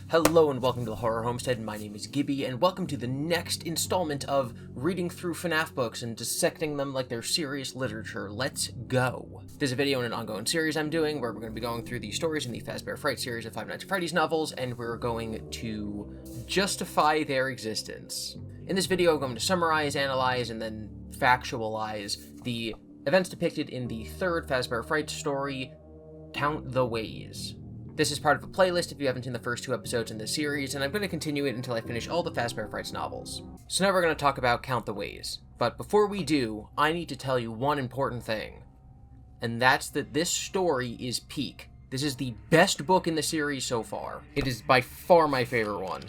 Hello and welcome to the Horror Homestead. My name is GiBi, and welcome to the next installment of reading through FNAF books and dissecting them like they're serious literature. Let's go! There's a video in an ongoing series I'm doing where we're going to be going through the stories in the Fazbear Frights series of Five Nights at Freddy's novels, and we're going to justify their existence. In this video, I'm going to summarize, analyze, and then factualize the events depicted in the third Fazbear Frights story, Count the Ways. This is part of a playlist if you haven't seen the first two episodes in this series, and I'm going to continue it until I finish all the Fazbear Frights novels. So now we're going to talk about Count the Ways. But before we do, I need to tell you one important thing. And that's that this story is peak. This is the best book in the series so far. It is by far my favorite one.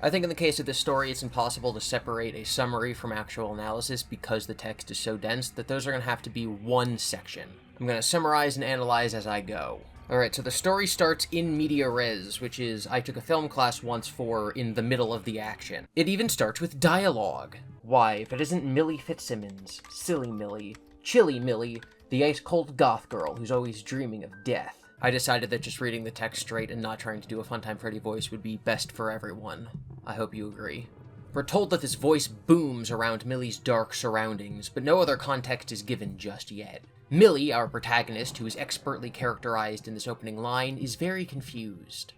I think in the case of this story, it's impossible to separate a summary from actual analysis because the text is so dense that those are going to have to be one section. I'm going to summarize and analyze as I go. Alright, so the story starts in media res, which is, I took a film class once for in the middle of the action. It even starts with dialogue. Why, if it isn't Millie Fitzsimmons, silly Millie, chilly Millie, the ice-cold goth girl who's always dreaming of death. I decided that just reading the text straight and not trying to do a Funtime Freddy voice would be best for everyone. I hope you agree. We're told that this voice booms around Millie's dark surroundings, but no other context is given just yet. Millie, our protagonist, who is expertly characterized in this opening line, is very confused.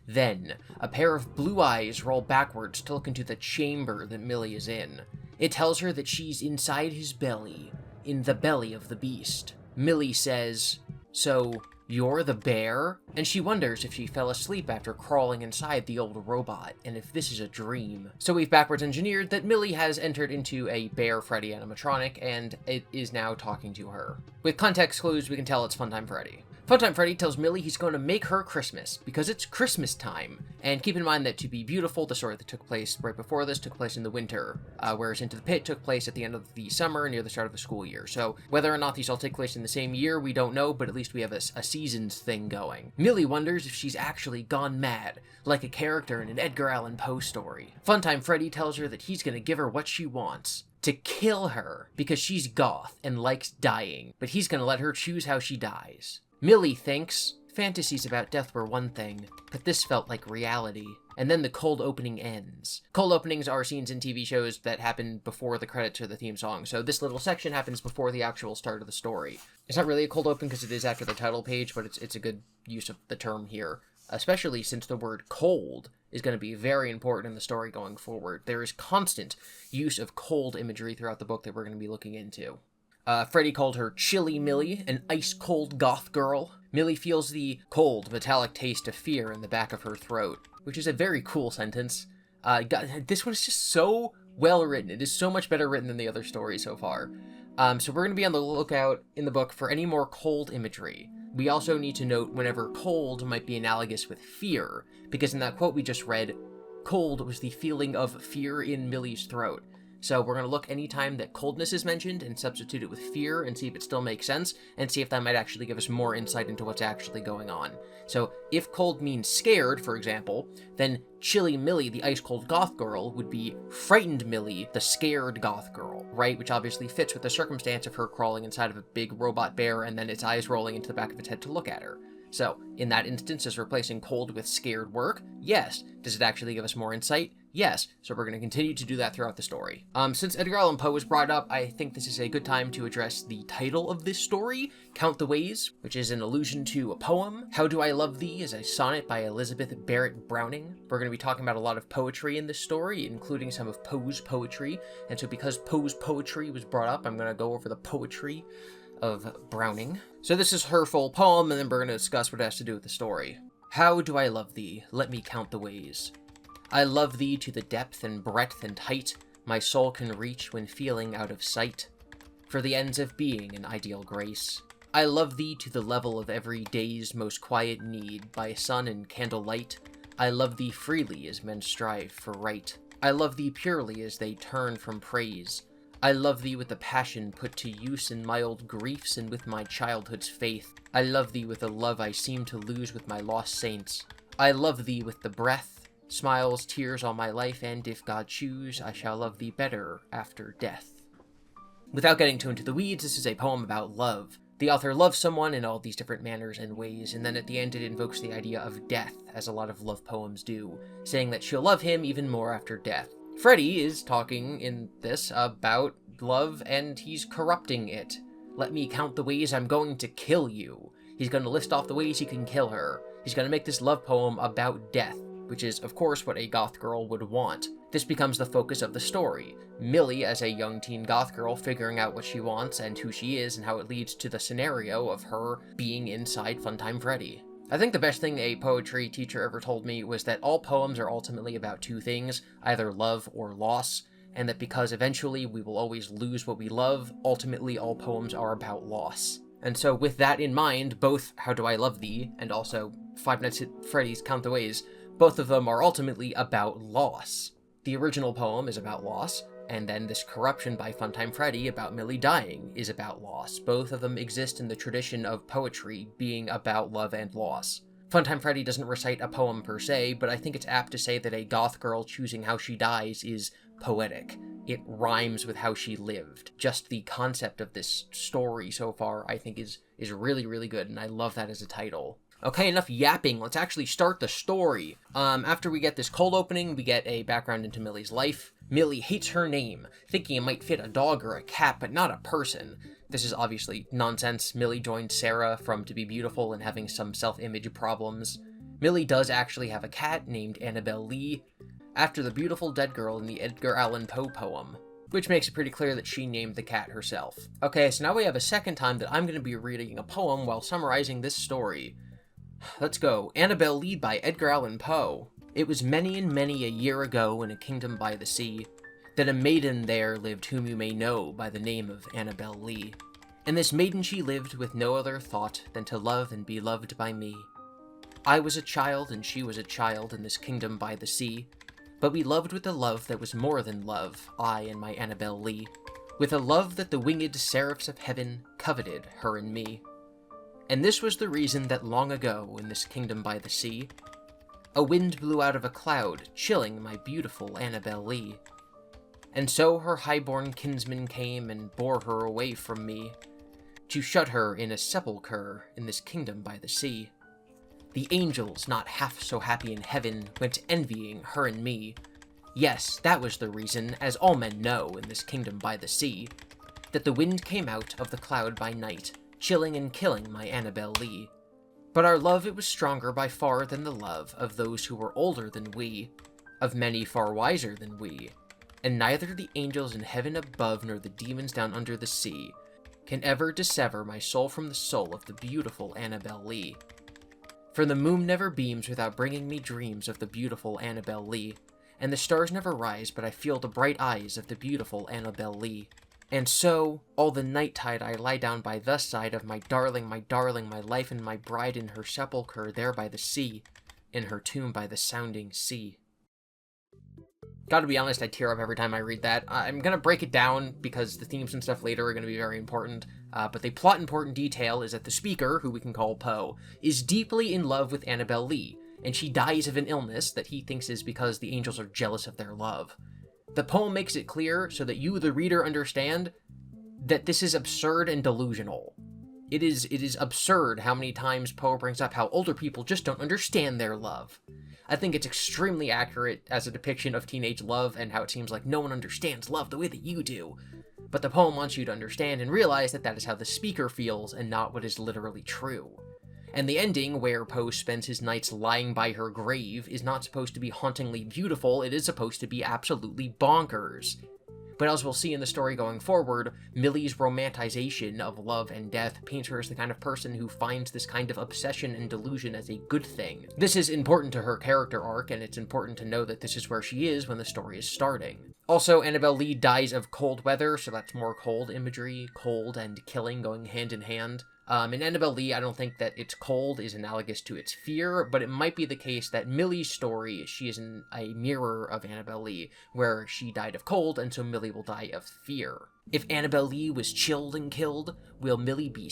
Then, a pair of blue eyes roll backwards to look into the chamber that Millie is in. It tells her that she's inside his belly, in the belly of the beast. Millie says, "So, you're the bear?" And she wonders if she fell asleep after crawling inside the old robot, and if this is a dream. So we've backwards engineered that Millie has entered into a Bear Freddy animatronic, and it is now talking to her. With context clues, we can tell it's Funtime Freddy. Funtime Freddy tells Millie he's going to make her Christmas, because it's Christmas time. And keep in mind that To Be Beautiful, the story that took place right before this, took place in the winter, whereas Into the Pit took place at the end of the summer near the start of the school year. So whether or not these all take place in the same year, we don't know, but at least we have a seasons thing going. Millie wonders if she's actually gone mad, like a character in an Edgar Allan Poe story. Funtime Freddy tells her that he's going to give her what she wants. To kill her, because she's goth and likes dying, but he's going to let her choose how she dies. Millie thinks, fantasies about death were one thing, but this felt like reality. And then the cold opening ends. Cold openings are scenes in TV shows that happen before the credits or the theme song, so this little section happens before the actual start of the story. It's not really a cold open because it is after the title page, but it's a good use of the term here, especially since the word cold is going to be very important in the story going forward. There is constant use of cold imagery throughout the book that we're going to be looking into. Freddy called her Chilly Millie, an ice-cold goth girl. Millie feels the cold, metallic taste of fear in the back of her throat, which is a very cool sentence. This one is just so well written. It is so much better written than the other stories so far. So we're going to be on the lookout in the book for any more cold imagery. We also need to note whenever cold might be analogous with fear, because in that quote we just read, cold was the feeling of fear in Millie's throat. So we're going to look anytime that coldness is mentioned and substitute it with fear and see if it still makes sense, and see if that might actually give us more insight into what's actually going on. So if cold means scared, for example, then Chilly Millie, the ice-cold goth girl, would be frightened Millie, the scared goth girl, right? Which obviously fits with the circumstance of her crawling inside of a big robot bear and then its eyes rolling into the back of its head to look at her. So, in that instance, does replacing cold with scared work? Yes. Does it actually give us more insight? Yes. So we're going to continue to do that throughout the story. Since Edgar Allan Poe was brought up, I think this is a good time to address the title of this story, Count the Ways, which is an allusion to a poem. How Do I Love Thee is a sonnet by Elizabeth Barrett Browning. We're going to be talking about a lot of poetry in this story, including some of Poe's poetry. And so because Poe's poetry was brought up, I'm going to go over the poetry of Browning. So this is her full poem, and then we're going to discuss what it has to do with the story. How do I love thee? Let me count the ways. I love thee to the depth and breadth and height my soul can reach when feeling out of sight, for the ends of being an ideal grace. I love thee to the level of every day's most quiet need by sun and candlelight. I love thee freely as men strive for right. I love thee purely as they turn from praise. I love thee with the passion put to use in my old griefs and with my childhood's faith. I love thee with a love I seem to lose with my lost saints. I love thee with the breath, smiles, tears all my life, and if God choose, I shall love thee better after death. Without getting too into the weeds, this is a poem about love. The author loves someone in all these different manners and ways, and then at the end it invokes the idea of death, as a lot of love poems do, saying that she'll love him even more after death. Freddy is talking in this about love, and he's corrupting it. Let me count the ways I'm going to kill you. He's going to list off the ways he can kill her. He's going to make this love poem about death, which is, of course, what a goth girl would want. This becomes the focus of the story. Millie, as a young teen goth girl, figuring out what she wants and who she is, and how it leads to the scenario of her being inside Funtime Freddy. I think the best thing a poetry teacher ever told me was that all poems are ultimately about two things, either love or loss, and that because eventually we will always lose what we love, ultimately all poems are about loss. And so with that in mind, both How Do I Love Thee and also Five Nights at Freddy's Count the Ways, both of them are ultimately about loss. The original poem is about loss, and then this corruption by Funtime Freddy about Millie dying is about loss. Both of them exist in the tradition of poetry being about love and loss. Funtime Freddy doesn't recite a poem per se, but I think it's apt to say that a goth girl choosing how she dies is poetic. It rhymes with how she lived. Just the concept of this story so far, I think, is really, really good, and I love that as a title. Okay, enough yapping. Let's actually start the story. After we get this cold opening, we get a background into Millie's life. Millie hates her name, thinking it might fit a dog or a cat, but not a person. This is obviously nonsense. Millie joined Sarah from To Be Beautiful and having some self-image problems. Millie does actually have a cat named Annabelle Lee, after the beautiful dead girl in the Edgar Allan Poe poem, which makes it pretty clear that she named the cat herself. Okay, so now we have a second time that I'm going to be reading a poem while summarizing this story. Let's go. Annabelle Lee by Edgar Allan Poe. It was many and many a year ago in a kingdom by the sea, that a maiden there lived whom you may know by the name of Annabelle Lee. And this maiden she lived with no other thought than to love and be loved by me. I was a child and she was a child in this kingdom by the sea, but we loved with a love that was more than love, I and my Annabelle Lee, with a love that the winged seraphs of heaven coveted her and me. And this was the reason that long ago in this kingdom by the sea, a wind blew out of a cloud, chilling my beautiful Annabelle Lee. And so her highborn kinsman came and bore her away from me, to shut her in a sepulchre in this kingdom by the sea. The angels, not half so happy in heaven, went envying her and me. Yes, that was the reason, as all men know in this kingdom by the sea, that the wind came out of the cloud by night, chilling and killing my Annabelle Lee. But our love it was stronger by far than the love of those who were older than we, of many far wiser than we, and neither the angels in heaven above nor the demons down under the sea can ever dissever my soul from the soul of the beautiful Annabelle Lee. For the moon never beams without bringing me dreams of the beautiful Annabelle Lee, and the stars never rise but I feel the bright eyes of the beautiful Annabelle Lee. And so, all the night-tide I lie down by the side of my darling, my life and my bride in her sepulchre there by the sea, in her tomb by the sounding sea. Gotta be honest, I tear up every time I read that. I'm gonna break it down because the themes and stuff later are gonna be very important, but the plot important detail is that the speaker, who we can call Poe, is deeply in love with Annabelle Lee, and she dies of an illness that he thinks is because the angels are jealous of their love. The poem makes it clear so that you, the reader, understand that this is absurd and delusional. It is absurd how many times Poe brings up how older people just don't understand their love. I think it's extremely accurate as a depiction of teenage love and how it seems like no one understands love the way that you do. But the poem wants you to understand and realize that that is how the speaker feels and not what is literally true. And the ending, where Poe spends his nights lying by her grave, is not supposed to be hauntingly beautiful, it is supposed to be absolutely bonkers. But as we'll see in the story going forward, Millie's romanticization of love and death paints her as the kind of person who finds this kind of obsession and delusion as a good thing. This is important to her character arc, and it's important to know that this is where she is when the story is starting. Also, Annabelle Lee dies of cold weather, so that's more cold imagery, cold and killing going hand in hand. In Annabelle Lee, I don't think that its cold is analogous to its fear, but it might be the case that Millie's story, she is a mirror of Annabelle Lee, where she died of cold, and so Millie will die of fear. If Annabelle Lee was chilled and killed, will Millie be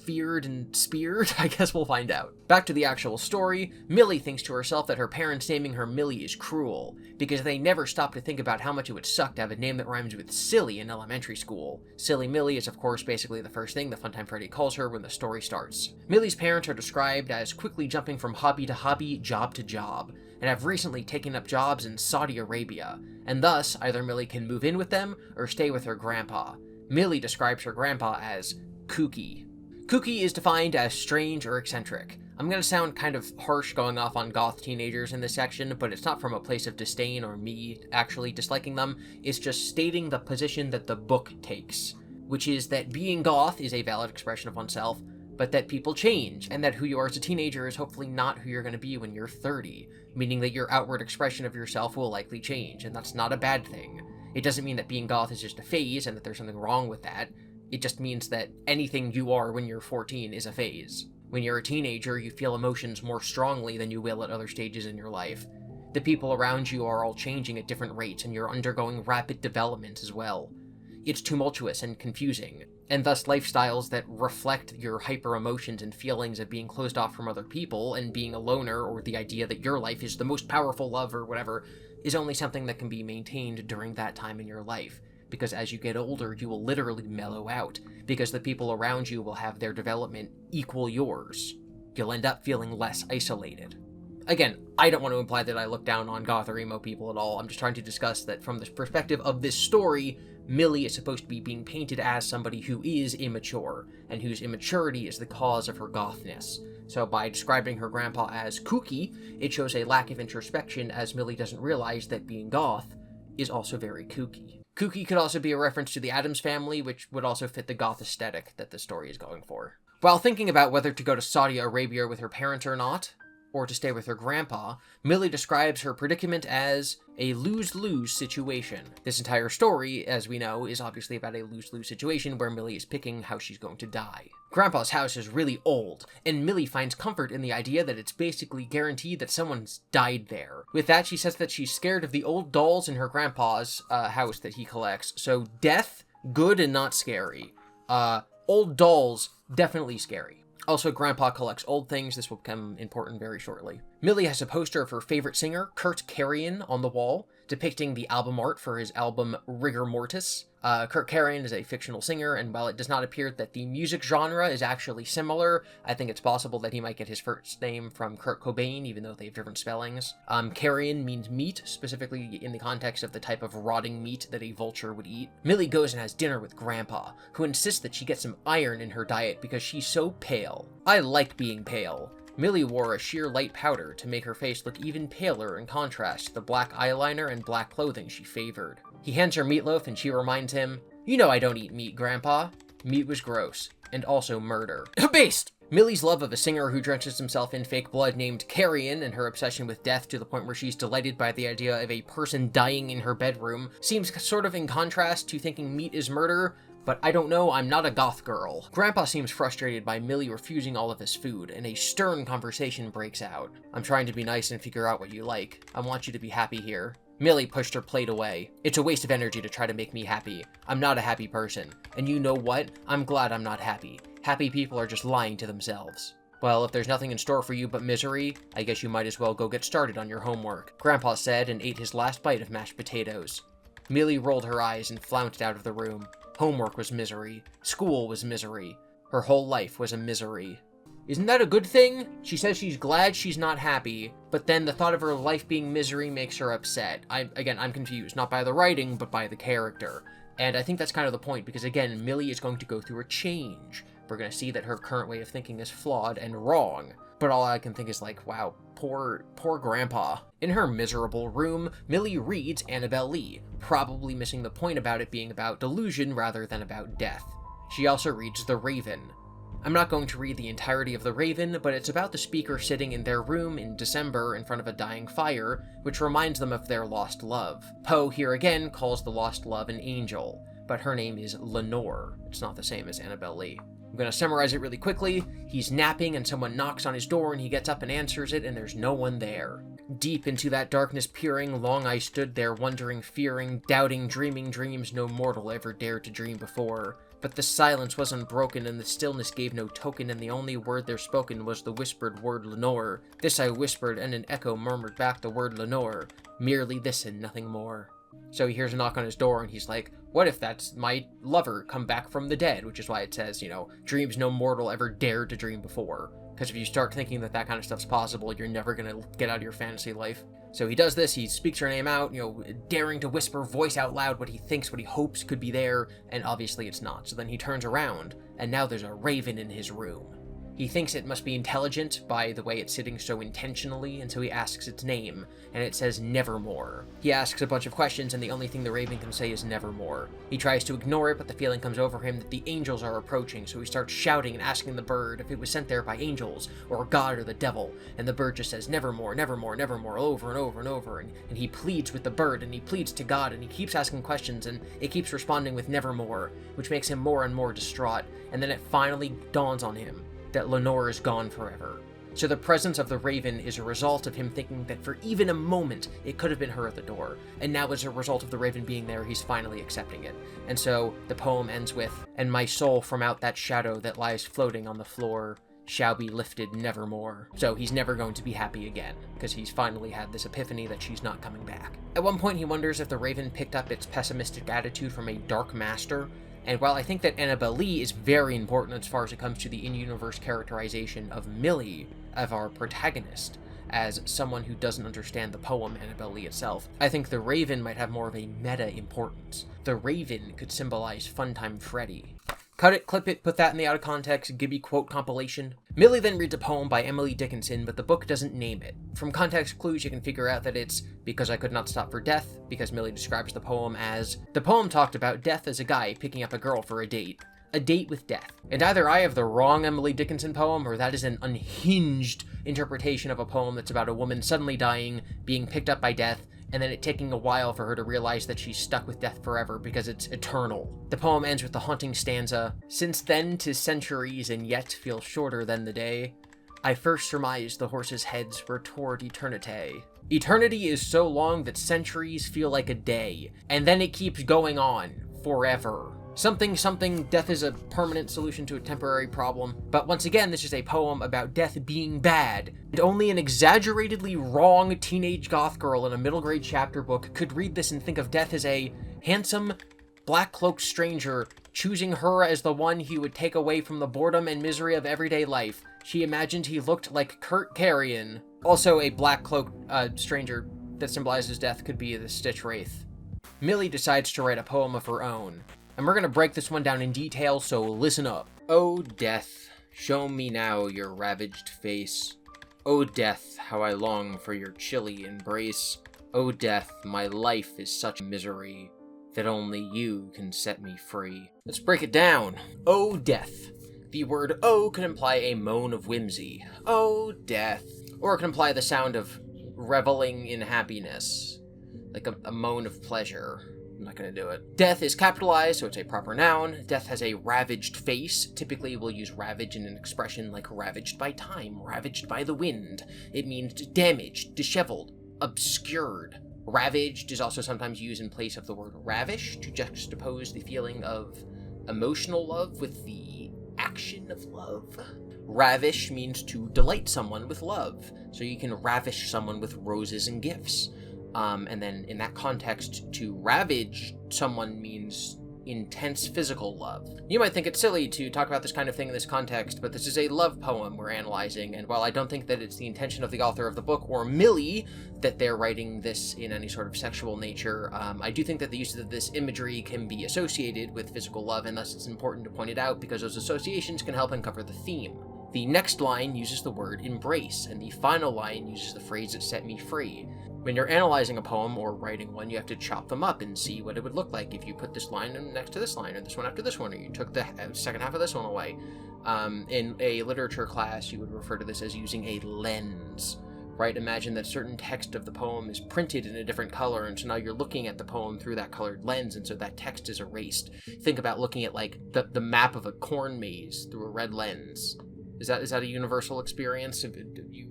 feared and speared? I guess we'll find out. Back to the actual story, Millie thinks to herself that her parents naming her Millie is cruel, because they never stop to think about how much it would suck to have a name that rhymes with silly in elementary school. Silly Millie is of course basically the first thing that Funtime Freddy calls her when the story starts. Millie's parents are described as quickly jumping from hobby to hobby, job to job, and have recently taken up jobs in Saudi Arabia, and thus either Millie can move in with them or stay with her grandpa. Millie describes her grandpa as kooky. Kooky is defined as strange or eccentric. I'm gonna sound kind of harsh going off on goth teenagers in this section, but it's not from a place of disdain or me actually disliking them, it's just stating the position that the book takes, which is that being goth is a valid expression of oneself, but that people change, and that who you are as a teenager is hopefully not who you're going to be when you're 30, meaning that your outward expression of yourself will likely change, and that's not a bad thing. It doesn't mean that being goth is just a phase, and that there's something wrong with that. It just means that anything you are when you're 14 is a phase. When you're a teenager, you feel emotions more strongly than you will at other stages in your life. The people around you are all changing at different rates, and you're undergoing rapid development as well. It's tumultuous and confusing, and thus lifestyles that reflect your hyper emotions and feelings of being closed off from other people and being a loner, or the idea that your life is the most powerful love or whatever, is only something that can be maintained during that time in your life. Because as you get older, you will literally mellow out, because the people around you will have their development equal yours. You'll end up feeling less isolated. Again, I don't want to imply that I look down on goth or emo people at all. I'm just trying to discuss that from the perspective of this story, Millie is supposed to be being painted as somebody who is immature, and whose immaturity is the cause of her gothness. So by describing her grandpa as kooky, it shows a lack of introspection, as Millie doesn't realize that being goth is also very kooky. Kooky could also be a reference to the Addams Family, which would also fit the goth aesthetic that the story is going for. While thinking about whether to go to Saudi Arabia with her parents or not, or to stay with her grandpa, Millie describes her predicament as a lose-lose situation. This entire story, as we know, is obviously about a lose-lose situation where Millie is picking how she's going to die. Grandpa's house is really old, and Millie finds comfort in the idea that it's basically guaranteed that someone's died there. With that, she says that she's scared of the old dolls in her grandpa's house that he collects, so death, good and not scary. Old dolls, definitely scary. Also, Grandpa collects old things. This will become important very shortly. Millie has a poster of her favorite singer, Kurt Carrion, on the wall, depicting the album art for his album Rigor Mortis. Kurt Carrion is a fictional singer, and while it does not appear that the music genre is actually similar, I think it's possible that he might get his first name from Kurt Cobain, even though they have different spellings. Carrion means meat, specifically in the context of the type of rotting meat that a vulture would eat. Millie goes and has dinner with Grandpa, who insists that she get some iron in her diet because she's so pale. I like being pale. Millie wore a sheer light powder to make her face look even paler in contrast to the black eyeliner and black clothing she favored. He hands her meatloaf and she reminds him, "You know I don't eat meat, Grandpa." Meat was gross, and also murder. Based! Millie's love of a singer who drenches himself in fake blood named Carrion, and her obsession with death to the point where she's delighted by the idea of a person dying in her bedroom, seems sort of in contrast to thinking meat is murder, but I don't know, I'm not a goth girl. Grandpa seems frustrated by Millie refusing all of his food, and a stern conversation breaks out. "I'm trying to be nice and figure out what you like. I want you to be happy here." Millie pushed her plate away. "It's a waste of energy to try to make me happy. I'm not a happy person. And you know what? I'm glad I'm not happy. Happy people are just lying to themselves." "Well, if there's nothing in store for you but misery, I guess you might as well go get started on your homework," Grandpa said, and ate his last bite of mashed potatoes. Millie rolled her eyes and flounced out of the room. Homework was misery. School was misery. Her whole life was a misery. Isn't that a good thing? She says she's glad she's not happy, but then the thought of her life being misery makes her upset. I'm confused, not by the writing, but by the character. And I think that's kind of the point, because again, Millie is going to go through a change. We're going to see that her current way of thinking is flawed and wrong. But all I can think is like, wow, poor Grandpa. In her miserable room, Millie reads Annabelle Lee, probably missing the point about it being about delusion rather than about death. She also reads The Raven. I'm not going to read the entirety of The Raven, but it's about the speaker sitting in their room in December in front of a dying fire, which reminds them of their lost love. Poe here again calls the lost love an angel, but her name is Lenore. It's not the same as Annabelle Lee. I'm going to summarize it really quickly. He's napping and someone knocks on his door and he gets up and answers it and there's no one there. Deep into that darkness peering, long I stood there, wondering, fearing, doubting, dreaming dreams no mortal ever dared to dream before. But the silence was unbroken, and the stillness gave no token, and the only word there spoken was the whispered word Lenore. This I whispered, and an echo murmured back the word Lenore. Merely this and nothing more. So he hears a knock on his door, and he's like, what if that's my lover come back from the dead? Which is why it says, you know, dreams no mortal ever dared to dream before. Because if you start thinking that that kind of stuff's possible, you're never going to get out of your fantasy life. So he does this, he speaks her name out, you know, daring to whisper, voice out loud what he thinks, what he hopes could be there, and obviously it's not. So then he turns around, and now there's a raven in his room. He thinks it must be intelligent by the way it's sitting so intentionally, and so he asks its name, and it says Nevermore. He asks a bunch of questions, and the only thing the raven can say is Nevermore. He tries to ignore it, but the feeling comes over him that the angels are approaching, so he starts shouting and asking the bird if it was sent there by angels, or God or the devil, and the bird just says Nevermore, Nevermore, Nevermore, over and over and over, and he pleads with the bird, and he pleads to God, and he keeps asking questions, and it keeps responding with Nevermore, which makes him more and more distraught, and then it finally dawns on him that Lenore is gone forever. So the presence of the raven is a result of him thinking that for even a moment it could have been her at the door, and now as a result of the raven being there, he's finally accepting it. And so the poem ends with, and my soul from out that shadow that lies floating on the floor shall be lifted nevermore. So he's never going to be happy again, because he's finally had this epiphany that she's not coming back. At one point he wonders if the raven picked up its pessimistic attitude from a dark master. And while I think that Annabelle Lee is very important as far as it comes to the in-universe characterization of Millie, of our protagonist, as someone who doesn't understand the poem Annabelle Lee itself, I think the raven might have more of a meta importance. The raven could symbolize Funtime Freddy. Cut it, clip it, put that in the out of context GiBi quote compilation. Millie then reads a poem by Emily Dickinson, but the book doesn't name it. From context clues, you can figure out that it's Because I Could Not Stop for Death, because Millie describes the poem as, the poem talked about death as a guy picking up a girl for a date with death. And either I have the wrong Emily Dickinson poem, or that is an unhinged interpretation of a poem that's about a woman suddenly dying, being picked up by death, and then it taking a while for her to realize that she's stuck with death forever because it's eternal. The poem ends with the haunting stanza, Since then 'tis centuries and yet feel shorter than the day, I first surmised the horses' heads were toward eternity. Eternity is so long that centuries feel like a day, and then it keeps going on forever. Something, death is a permanent solution to a temporary problem. But once again, this is a poem about death being bad. And only an exaggeratedly wrong teenage goth girl in a middle grade chapter book could read this and think of death as a handsome, black-cloaked stranger, choosing her as the one he would take away from the boredom and misery of everyday life. She imagined he looked like Kurt Carrion. Also, a black-cloaked stranger that symbolizes death could be the Stitch Wraith. Millie decides to write a poem of her own. And we're gonna break this one down in detail, so listen up. O death, show me now your ravaged face. O death, how I long for your chilly embrace. O death, my life is such misery that only you can set me free. Let's break it down. O death. The word O can imply a moan of whimsy. O death. Or it can imply the sound of reveling in happiness, like a moan of pleasure. I'm not going to do it. Death is capitalized, so it's a proper noun. Death has a ravaged face. Typically, we'll use ravage in an expression like ravaged by time, ravaged by the wind. It means damaged, disheveled, obscured. Ravaged is also sometimes used in place of the word ravish to juxtapose the feeling of emotional love with the action of love. Ravish means to delight someone with love. So you can ravish someone with roses and gifts. And then in that context, to ravage someone means intense physical love. You might think it's silly to talk about this kind of thing in this context, but this is a love poem we're analyzing, and while I don't think that it's the intention of the author of the book or Millie that they're writing this in any sort of sexual nature, I do think that the use of this imagery can be associated with physical love, and thus it's important to point it out because those associations can help uncover the theme. The next line uses the word embrace, and the final line uses the phrase that set me free. When you're analyzing a poem or writing one, you have to chop them up and see what it would look like if you put this line next to this line, or this one after this one, or you took the second half of this one away. In a literature class, you would refer to this as using a lens, right? Imagine that certain text of the poem is printed in a different color, and so now you're looking at the poem through that colored lens, and so that text is erased. Think about looking at, like, the map of a corn maze through a red lens. Is that a universal experience? Have you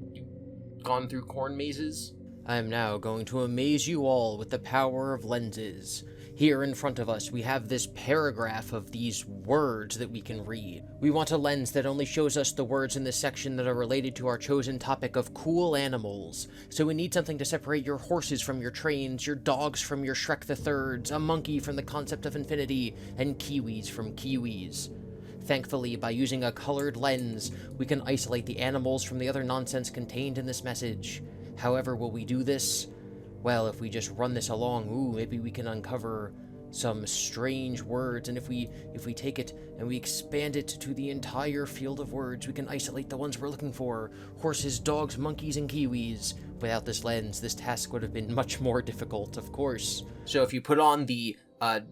gone through corn mazes? I am now going to amaze you all with the power of lenses. Here in front of us, we have this paragraph of these words that we can read. We want a lens that only shows us the words in this section that are related to our chosen topic of cool animals. So we need something to separate your horses from your trains, your dogs from your Shrek the Thirds, a monkey from the concept of infinity, and kiwis from kiwis. Thankfully, by using a colored lens, we can isolate the animals from the other nonsense contained in this message. However, will we do this? Well, if we just run this along, maybe we can uncover some strange words, and if we take it and we expand it to the entire field of words, we can isolate the ones we're looking for: horses, dogs, monkeys, and kiwis. Without this lens, this task would have been much more difficult, of course. So if you put on the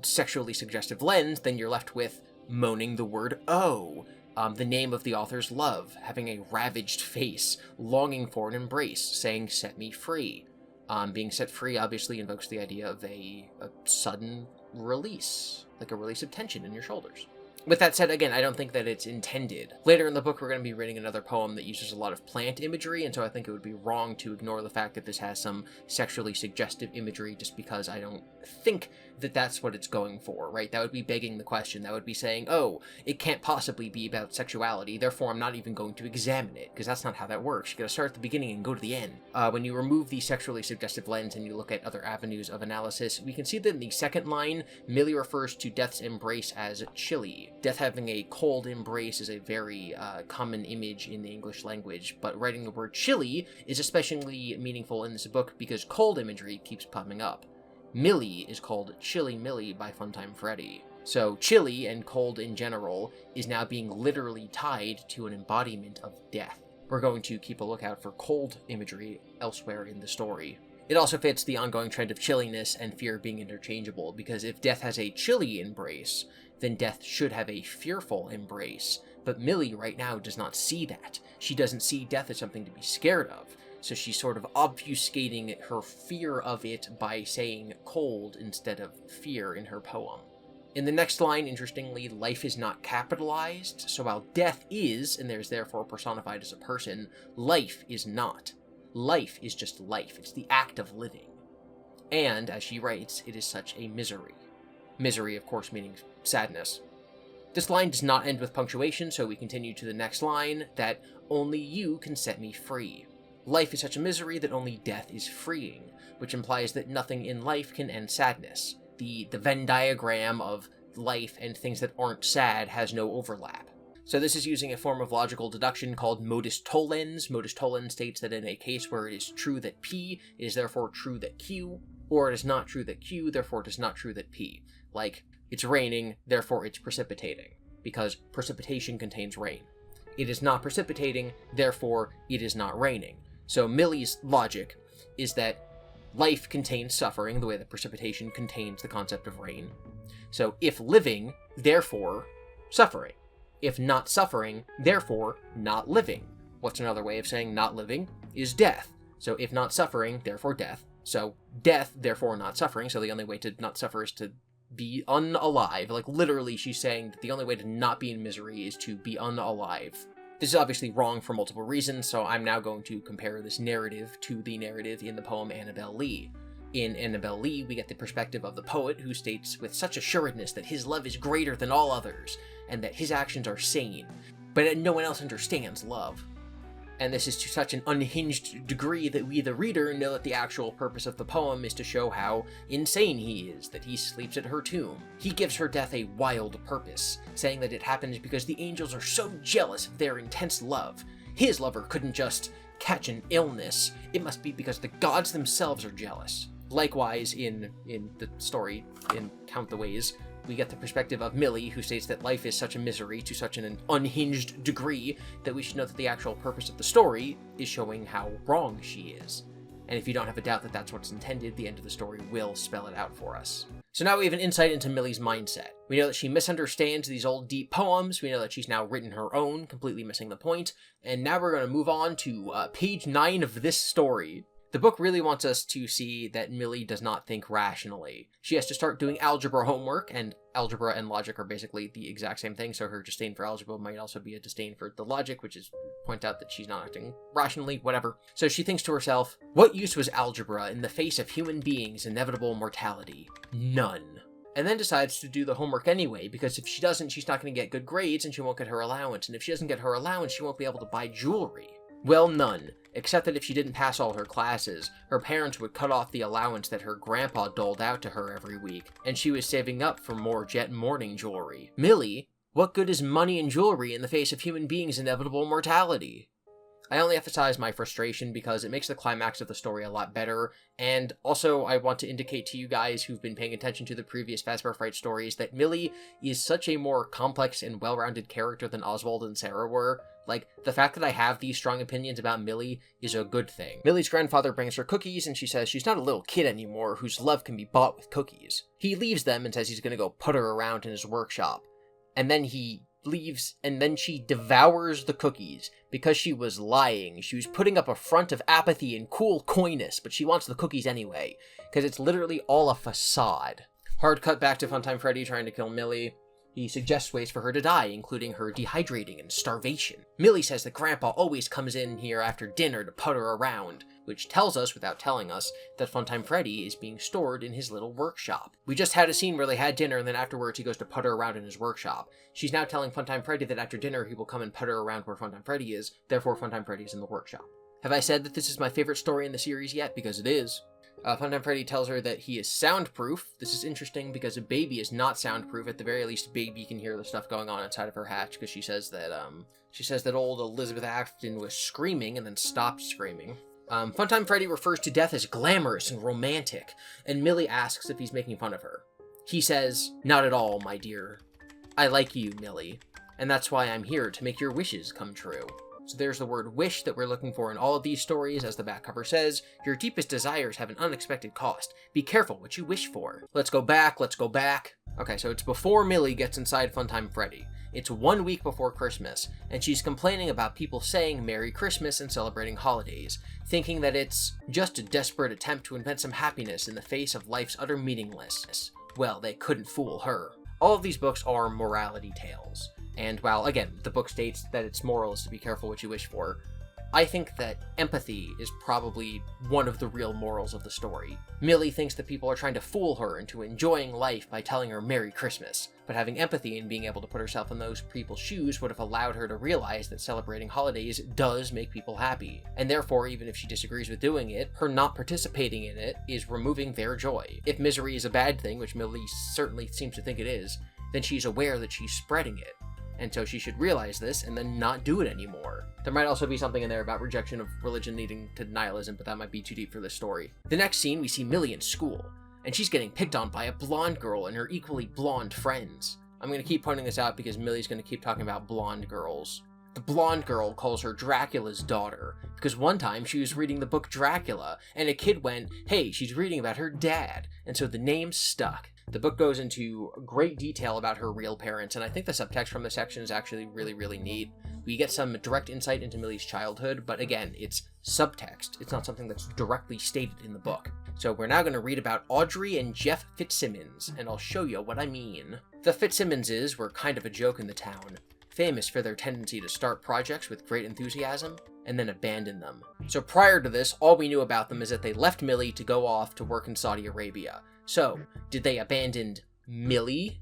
sexually suggestive lens, then you're left with moaning the word "oh," the name of the author's love, having a ravaged face, longing for an embrace, saying "set me free." Being set free obviously invokes the idea of a sudden release, like a release of tension in your shoulders. With that said, again, I don't think that it's intended. Later in the book, we're going to be reading another poem that uses a lot of plant imagery, and so I think it would be wrong to ignore the fact that this has some sexually suggestive imagery just because I don't think that that's what it's going for, right? That would be begging the question. That would be saying, oh, it can't possibly be about sexuality, therefore I'm not even going to examine it, because that's not how that works. You gotta start at the beginning and go to the end. When you remove the sexually suggestive lens and you look at other avenues of analysis, we can see that in the second line, Millie refers to Death's embrace as chilly. Death having a cold embrace is a very common image in the English language, but writing the word chilly is especially meaningful in this book because cold imagery keeps popping up. Millie is called Chilly Millie by Funtime Freddy. So chilly and cold in general is now being literally tied to an embodiment of death. We're going to keep a lookout for cold imagery elsewhere in the story. It also fits the ongoing trend of chilliness and fear being interchangeable, because if death has a chilly embrace, then death should have a fearful embrace. But Millie right now does not see that. She doesn't see death as something to be scared of. So she's sort of obfuscating her fear of it by saying cold instead of fear in her poem. In the next line, interestingly, life is not capitalized, so while death is, and there's therefore personified as a person, life is not. Life is just life. It's the act of living. And, as she writes, it is such a misery. Misery, of course, meaning sadness. This line does not end with punctuation, so we continue to the next line, that only you can set me free. Life is such a misery that only death is freeing, which implies that nothing in life can end sadness. The Venn diagram of life and things that aren't sad has no overlap. So this is using a form of logical deduction called modus tollens. Modus tollens states that in a case where it is true that P, it is therefore true that Q, or it is not true that Q, therefore it is not true that P. Like, it's raining, therefore it's precipitating, because precipitation contains rain. It is not precipitating, therefore it is not raining. So Millie's logic is that life contains suffering, the way that precipitation contains the concept of rain. So if living, therefore suffering. If not suffering, therefore not living. What's another way of saying not living? Is death. So if not suffering, therefore death. So death, therefore not suffering. So the only way to not suffer is to be unalive. Like literally she's saying that the only way to not be in misery is to be unalive. This is obviously wrong for multiple reasons, so I'm now going to compare this narrative to the narrative in the poem Annabel Lee. In Annabel Lee, we get the perspective of the poet, who states with such assuredness that his love is greater than all others, and that his actions are sane, but no one else understands love. And this is to such an unhinged degree that we, the reader, know that the actual purpose of the poem is to show how insane he is, that he sleeps at her tomb. He gives her death a wild purpose, saying that it happens because the angels are so jealous of their intense love. His lover couldn't just catch an illness, it must be because the gods themselves are jealous. Likewise, in the story, in Count the Ways, we get the perspective of Millie, who states that life is such a misery to such an unhinged degree that we should know that the actual purpose of the story is showing how wrong she is. And if you don't have a doubt that that's what's intended, the end of the story will spell it out for us. So now we have an insight into Millie's mindset. We know that she misunderstands these old deep poems, we know that she's now written her own, completely missing the point, and now we're going to move on to page 9 of this story. The book really wants us to see that Millie does not think rationally. She has to start doing algebra homework, and algebra and logic are basically the exact same thing, so her disdain for algebra might also be a disdain for the logic, which is point out that she's not acting rationally, whatever. So she thinks to herself, what use was algebra in the face of human beings' inevitable mortality? None. And then decides to do the homework anyway, because if she doesn't, she's not going to get good grades and she won't get her allowance, and if she doesn't get her allowance, she won't be able to buy jewelry. Well, none. Except that if she didn't pass all her classes, her parents would cut off the allowance that her grandpa doled out to her every week, and she was saving up for more jet mourning jewelry. Millie, what good is money and jewelry in the face of human beings' inevitable mortality? I only emphasize my frustration because it makes the climax of the story a lot better, and also I want to indicate to you guys who've been paying attention to the previous Fazbear Frights stories that Millie is such a more complex and well-rounded character than Oswald and Sarah were. Like, the fact that I have these strong opinions about Millie is a good thing. Millie's grandfather brings her cookies, and she says she's not a little kid anymore whose love can be bought with cookies. He leaves them and says he's gonna go putter around in his workshop. And then he leaves, and then she devours the cookies because she was lying. She was putting up a front of apathy and cool coyness, but she wants the cookies anyway, because it's literally all a facade. Hard cut back to Funtime Freddy trying to kill Millie. He suggests ways for her to die, including her dehydrating and starvation. Millie says that Grandpa always comes in here after dinner to putter around, which tells us, without telling us, that Funtime Freddy is being stored in his little workshop. We just had a scene where they had dinner, and then afterwards he goes to putter around in his workshop. She's now telling Funtime Freddy that after dinner he will come and putter around where Funtime Freddy is, therefore Funtime Freddy is in the workshop. Have I said that this is my favorite story in the series yet? Because it is. Funtime Freddy tells her that he is soundproof. This is interesting because a baby is not soundproof. At the very least, baby can hear the stuff going on inside of her hatch, because she says that old Elizabeth Acton was screaming and then stopped screaming. Funtime Freddy refers to death as glamorous and romantic, and Millie asks if he's making fun of her. He says, not at all, my dear. I like you, Millie, and that's why I'm here, to make your wishes come true. So there's the word wish that we're looking for in all of these stories. As the back cover says, your deepest desires have an unexpected cost. Be careful what you wish for. Let's go back. Okay, so it's before Millie gets inside Funtime Freddy. It's 1 week before Christmas, and she's complaining about people saying Merry Christmas and celebrating holidays, thinking that it's just a desperate attempt to invent some happiness in the face of life's utter meaninglessness. Well, they couldn't fool her. All of these books are morality tales. And while, again, the book states that its moral is to be careful what you wish for, I think that empathy is probably one of the real morals of the story. Millie thinks that people are trying to fool her into enjoying life by telling her Merry Christmas, but having empathy and being able to put herself in those people's shoes would have allowed her to realize that celebrating holidays does make people happy, and therefore, even if she disagrees with doing it, her not participating in it is removing their joy. If misery is a bad thing, which Millie certainly seems to think it is, then she's aware that she's spreading it. And so she should realize this and then not do it anymore. There might also be something in there about rejection of religion leading to nihilism, but that might be too deep for this story. The next scene, we see Millie in school, and she's getting picked on by a blonde girl and her equally blonde friends. I'm going to keep pointing this out because Millie's going to keep talking about blonde girls. The blonde girl calls her Dracula's daughter, because one time she was reading the book Dracula, and a kid went, hey, she's reading about her dad, and so the name stuck. The book goes into great detail about her real parents, and I think the subtext from this section is actually really, really neat. We get some direct insight into Millie's childhood, but again, it's subtext. It's not something that's directly stated in the book. So we're now going to read about Audrey and Jeff Fitzsimmons, and I'll show you what I mean. The Fitzsimmonses were kind of a joke in the town, famous for their tendency to start projects with great enthusiasm and then abandon them. So prior to this, all we knew about them is that they left Millie to go off to work in Saudi Arabia. So, did they abandon Millie?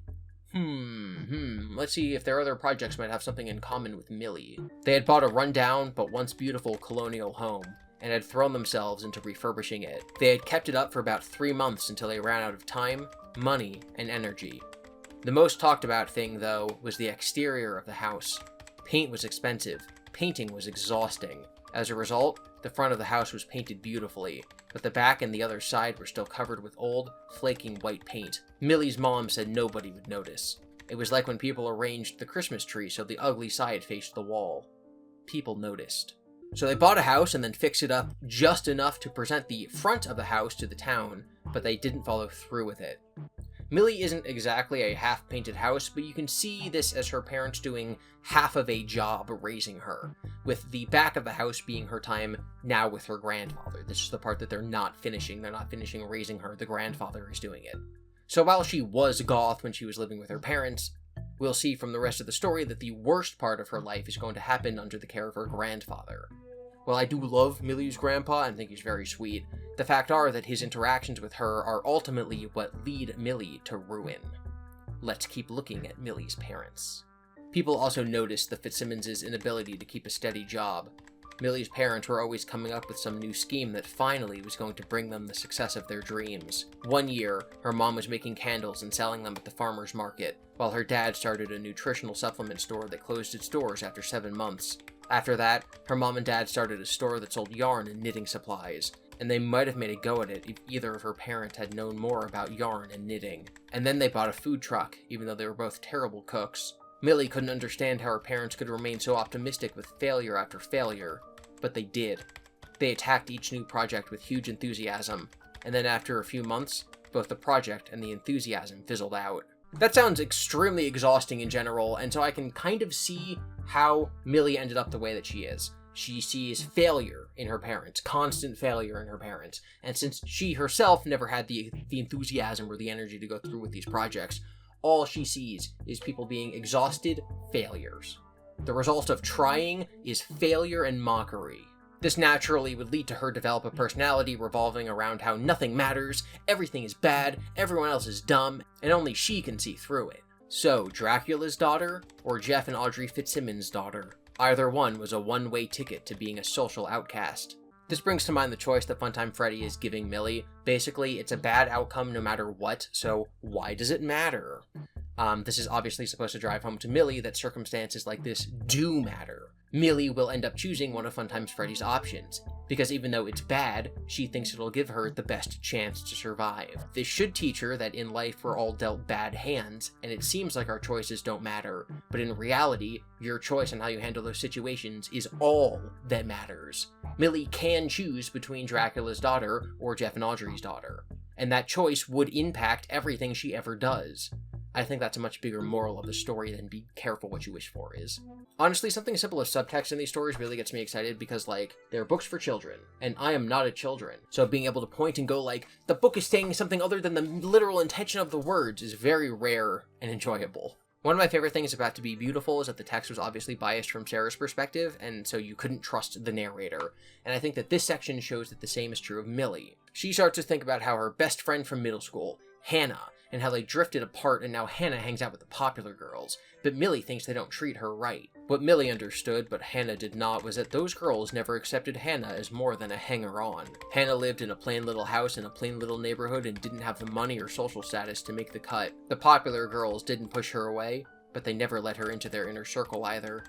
Let's see if their other projects might have something in common with Millie. They had bought a rundown but once beautiful colonial home, and had thrown themselves into refurbishing it. They had kept it up for about 3 months until they ran out of time, money, and energy. The most talked about thing, though, was the exterior of the house. Paint was expensive. Painting was exhausting. As a result, the front of the house was painted beautifully, but the back and the other side were still covered with old, flaking white paint. Millie's mom said nobody would notice. It was like when people arranged the Christmas tree so the ugly side faced the wall. People noticed. So they bought a house and then fixed it up just enough to present the front of the house to the town, but they didn't follow through with it. Millie isn't exactly a half-painted house, but you can see this as her parents doing half of a job raising her, with the back of the house being her time now with her grandfather. This is the part that they're not finishing. They're not finishing raising her. The grandfather is doing it. So while she was goth when she was living with her parents, we'll see from the rest of the story that the worst part of her life is going to happen under the care of her grandfather. While I do love Millie's grandpa and think he's very sweet, the fact are that his interactions with her are ultimately what lead Millie to ruin. Let's keep looking at Millie's parents. People also noticed the Fitzsimmons' inability to keep a steady job. Millie's parents were always coming up with some new scheme that finally was going to bring them the success of their dreams. One year, her mom was making candles and selling them at the farmer's market, while her dad started a nutritional supplement store that closed its doors after 7 months. After that, her mom and dad started a store that sold yarn and knitting supplies, and they might have made a go at it if either of her parents had known more about yarn and knitting. And then they bought a food truck, even though they were both terrible cooks. Millie couldn't understand how her parents could remain so optimistic with failure after failure, but they did. They attacked each new project with huge enthusiasm, and then after a few months, both the project and the enthusiasm fizzled out. That sounds extremely exhausting in general, and so I can kind of see how Millie ended up the way that she is. She sees failure in her parents, constant failure in her parents, and since she herself never had the enthusiasm or the energy to go through with these projects, all she sees is people being exhausted failures. The result of trying is failure and mockery. This naturally would lead to her develop a personality revolving around how nothing matters, everything is bad, everyone else is dumb, and only she can see through it. So, Dracula's daughter, or Jeff and Audrey Fitzsimmons' daughter? Either one was a one-way ticket to being a social outcast. This brings to mind the choice that Funtime Freddy is giving Millie. Basically, it's a bad outcome no matter what, so why does it matter? This is obviously supposed to drive home to Millie that circumstances like this do matter. Millie will end up choosing one of Funtime Freddy's options, because even though it's bad, she thinks it'll give her the best chance to survive. This should teach her that in life we're all dealt bad hands, and it seems like our choices don't matter, but in reality, your choice on how you handle those situations is all that matters. Millie can choose between Dracula's daughter or Jeff and Audrey's daughter, and that choice would impact everything she ever does. I think that's a much bigger moral of the story than be careful what you wish for is. Honestly, something simple as subtext in these stories really gets me excited because, like, they're books for children, and I am not a children. So being able to point and go, like, the book is saying something other than the literal intention of the words is very rare and enjoyable. One of my favorite things about To Be Beautiful is that the text was obviously biased from Sarah's perspective, and so you couldn't trust the narrator. And I think that this section shows that the same is true of Millie. She starts to think about how her best friend from middle school, Hannah, and how they drifted apart and now Hannah hangs out with the popular girls, but Millie thinks they don't treat her right. What Millie understood, but Hannah did not, was that those girls never accepted Hannah as more than a hanger-on. Hannah lived in a plain little house in a plain little neighborhood and didn't have the money or social status to make the cut. The popular girls didn't push her away, but they never let her into their inner circle either.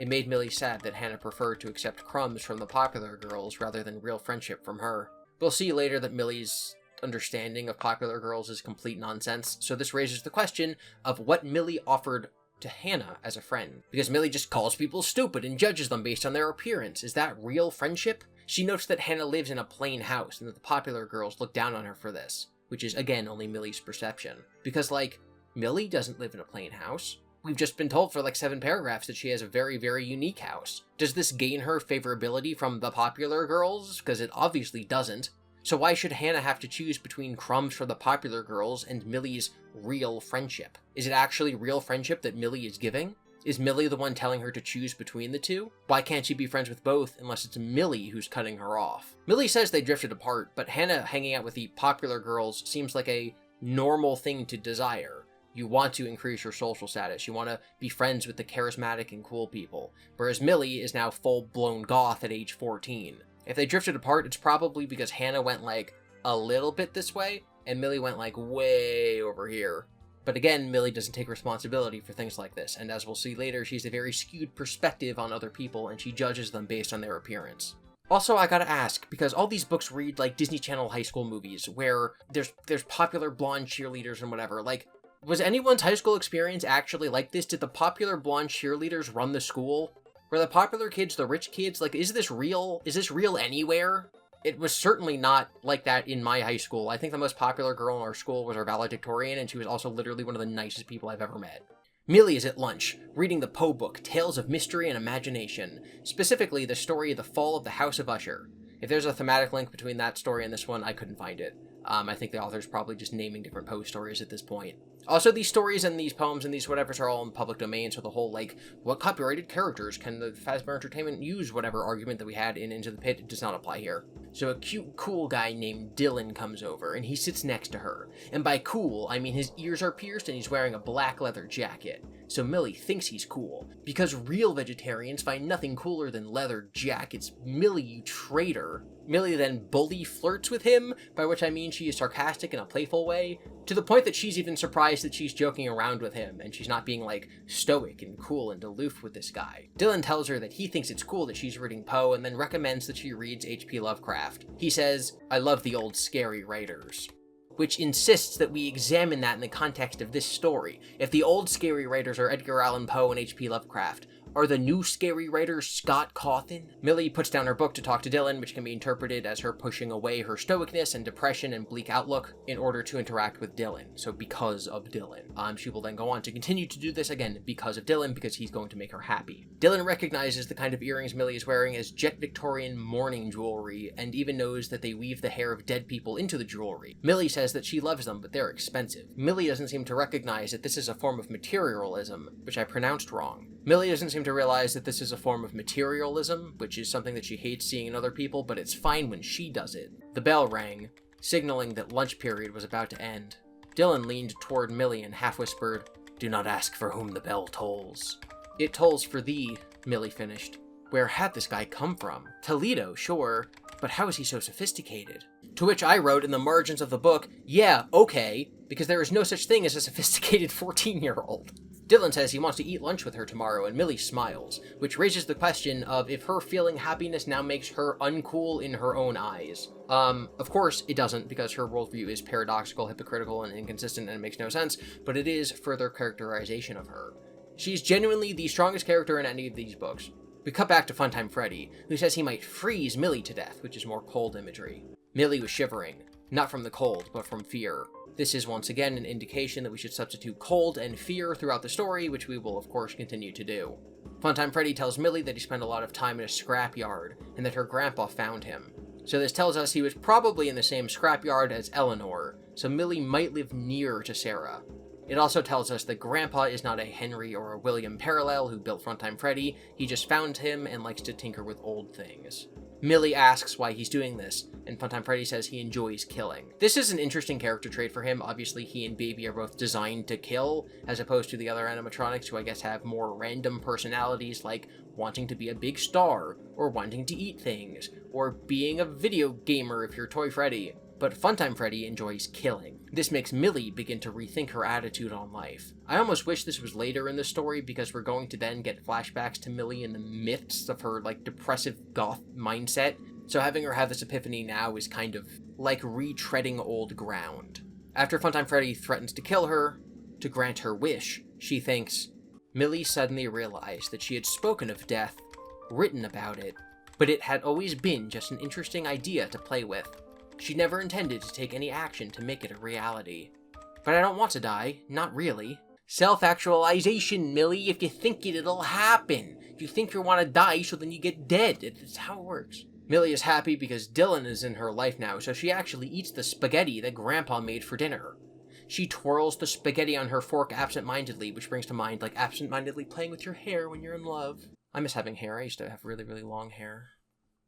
It made Millie sad that Hannah preferred to accept crumbs from the popular girls rather than real friendship from her. We'll see later that Millie's understanding of popular girls is complete nonsense, so this raises the question of what Millie offered to Hannah as a friend. Because Millie just calls people stupid and judges them based on their appearance. Is that real friendship? She notes that Hannah lives in a plain house and that the popular girls look down on her for this, which is, again, only Millie's perception. Because, like, Millie doesn't live in a plain house. We've just been told for like 7 paragraphs that she has a very, very unique house. Does this gain her favorability from the popular girls? Because it obviously doesn't. So why should Hannah have to choose between crumbs for the popular girls and Millie's real friendship? Is it actually real friendship that Millie is giving? Is Millie the one telling her to choose between the two? Why can't she be friends with both unless it's Millie who's cutting her off? Millie says they drifted apart, but Hannah hanging out with the popular girls seems like a normal thing to desire. You want to increase your social status. You want to be friends with the charismatic and cool people. Whereas Millie is now full-blown goth at age 14. If they drifted apart, it's probably because Hannah went, like, a little bit this way, and Millie went, like, way over here. But again, Millie doesn't take responsibility for things like this, and as we'll see later, she's a very skewed perspective on other people, and she judges them based on their appearance. Also, I gotta ask, because all these books read like Disney Channel high school movies, where there's popular blonde cheerleaders and whatever, like, was anyone's high school experience actually like this? Did the popular blonde cheerleaders run the school? Were the popular kids the rich kids? Like, is this real? Is this real anywhere? It was certainly not like that in my high school. I think the most popular girl in our school was our valedictorian, and she was also literally one of the nicest people I've ever met. Millie is at lunch, reading the Poe book, Tales of Mystery and Imagination, specifically the story of the fall of the House of Usher. If there's a thematic link between that story and this one, I couldn't find it. I think the author's probably just naming different Poe stories at this point. Also, these stories and these poems and these whatevers are all in the public domain, so the whole, like, what copyrighted characters can the Fazbear Entertainment use whatever argument that we had in Into the Pit does not apply here. So a cute, cool guy named Dylan comes over, and he sits next to her. And by cool, I mean his ears are pierced and he's wearing a black leather jacket. So Millie thinks he's cool. Because real vegetarians find nothing cooler than leather jackets. Millie, you traitor. Millie then bully flirts with him, by which I mean she is sarcastic in a playful way, to the point that she's even surprised that she's joking around with him, and she's not being, like, stoic and cool and aloof with this guy. Dylan tells her that he thinks it's cool that she's reading Poe, and then recommends that she reads H.P. Lovecraft. He says, "I love the old scary writers," which insists that we examine that in the context of this story. If the old scary writers are Edgar Allan Poe and H.P. Lovecraft, are the new scary writers Scott Cawthon? Millie puts down her book to talk to Dylan, which can be interpreted as her pushing away her stoicness and depression and bleak outlook in order to interact with Dylan. So because of Dylan. She will then go on to continue to do this again because of Dylan, because he's going to make her happy. Dylan recognizes the kind of earrings Millie is wearing as Jet Victorian mourning jewelry, and even knows that they weave the hair of dead people into the jewelry. Millie says that she loves them, but they're expensive. Millie doesn't seem to recognize that this is a form of materialism, which I pronounced wrong. Millie doesn't seem to realize that this is a form of materialism, which is something that she hates seeing in other people, but it's fine when she does it. The bell rang, signaling that lunch period was about to end. Dylan leaned toward Millie and half-whispered, "Do not ask for whom the bell tolls." "It tolls for thee," Millie finished. Where had this guy come from? Toledo, sure, but how is he so sophisticated? To which I wrote in the margins of the book, "Yeah, okay, because there is no such thing as a sophisticated 14-year-old. Dylan says he wants to eat lunch with her tomorrow, and Millie smiles, which raises the question of if her feeling happiness now makes her uncool in her own eyes. Of course it doesn't, because her worldview is paradoxical, hypocritical, and inconsistent, and it makes no sense, but it is further characterization of her. She's genuinely the strongest character in any of these books. We cut back to Funtime Freddy, who says he might freeze Millie to death, which is more cold imagery. Millie was shivering, not from the cold, but from fear. This is once again an indication that we should substitute cold and fear throughout the story, which we will of course continue to do. Funtime Freddy tells Millie that he spent a lot of time in a scrapyard, and that her grandpa found him. So this tells us he was probably in the same scrapyard as Eleanor, so Millie might live near to Sarah. It also tells us that Grandpa is not a Henry or a William parallel who built Funtime Freddy, he just found him and likes to tinker with old things. Millie asks why he's doing this, and Funtime Freddy says he enjoys killing. This is an interesting character trait for him. Obviously, he and Baby are both designed to kill, as opposed to the other animatronics who I guess have more random personalities like wanting to be a big star, or wanting to eat things, or being a video gamer if you're Toy Freddy. But Funtime Freddy enjoys killing. This makes Millie begin to rethink her attitude on life. I almost wish this was later in the story, because we're going to then get flashbacks to Millie in the midst of her, like, depressive goth mindset. So having her have this epiphany now is kind of like retreading old ground. After Funtime Freddy threatens to kill her, to grant her wish, she thinks, Millie suddenly realized that she had spoken of death, written about it, but it had always been just an interesting idea to play with. She never intended to take any action to make it a reality. But I don't want to die, not really. Self-actualization, Millie. If you think it, it'll happen. If you think you want to die, so then you get dead. It's how it works. Millie is happy because Dylan is in her life now, so she actually eats the spaghetti that Grandpa made for dinner. She twirls the spaghetti on her fork absent-mindedly, which brings to mind, like, absent-mindedly playing with your hair when you're in love. I miss having hair. I used to have really, really long hair.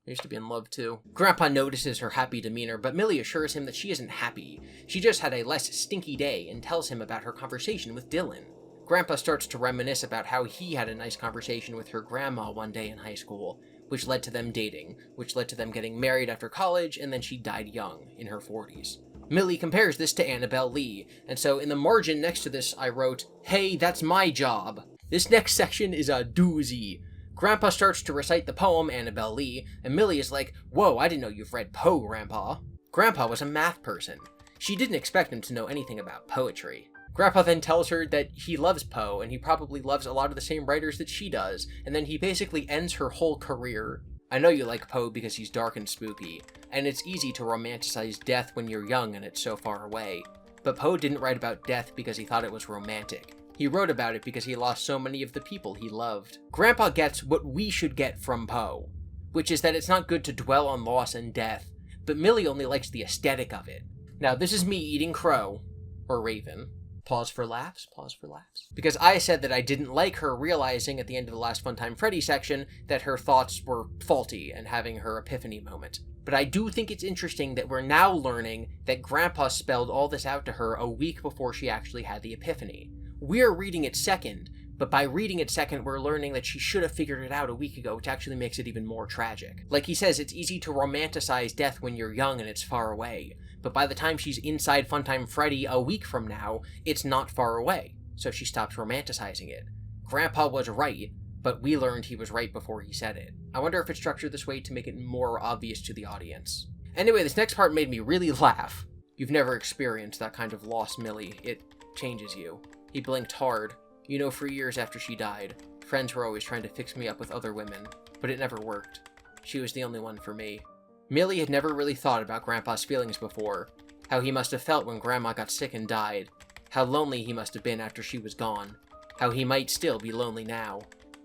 I used to be in love, too. Grandpa notices her happy demeanor, but Millie assures him that she isn't happy. She just had a less stinky day and tells him about her conversation with Dylan. Grandpa starts to reminisce about how he had a nice conversation with her grandma one day in high school, which led to them dating, which led to them getting married after college, and then she died young, in her 40s. Millie compares this to Annabelle Lee, and so in the margin next to this I wrote, "Hey, that's my job." This next section is a doozy. Grandpa starts to recite the poem Annabelle Lee, and Millie is like, "Whoa, I didn't know you've read Poe, Grandpa." Grandpa was a math person. She didn't expect him to know anything about poetry. Grandpa then tells her that he loves Poe, and he probably loves a lot of the same writers that she does, and then he basically ends her whole career. "I know you like Poe because he's dark and spooky. and it's easy to romanticize death when you're young and it's so far away. But Poe didn't write about death because he thought it was romantic. He wrote about it because he lost so many of the people he loved. Grandpa gets what we should get from Poe, which is that it's not good to dwell on loss and death, but Millie only likes the aesthetic of it. Now, this is me eating crow, or raven. Pause for laughs, pause for laughs. Because I said that I didn't like her realizing at the end of the last Funtime Freddy section that her thoughts were faulty and having her epiphany moment. But I do think it's interesting that we're now learning that Grandpa spelled all this out to her a week before she actually had the epiphany. We're reading it second, but by reading it second, we're learning that she should have figured it out a week ago, which actually makes it even more tragic. Like he says, it's easy to romanticize death when you're young and it's far away. But by the time she's inside Funtime Freddy a week from now, it's not far away, so she stops romanticizing it. Grandpa was right, but we learned he was right before he said it. I wonder if it's structured this way to make it more obvious to the audience. Anyway, this next part made me really laugh. You've never experienced that kind of loss, Millie. It changes you. He blinked hard. You know, for years after she died, friends were always trying to fix me up with other women, but it never worked. She was the only one for me. Millie had never really thought about Grandpa's feelings before, how he must have felt when Grandma got sick and died, how lonely he must have been after she was gone, how he might still be lonely now.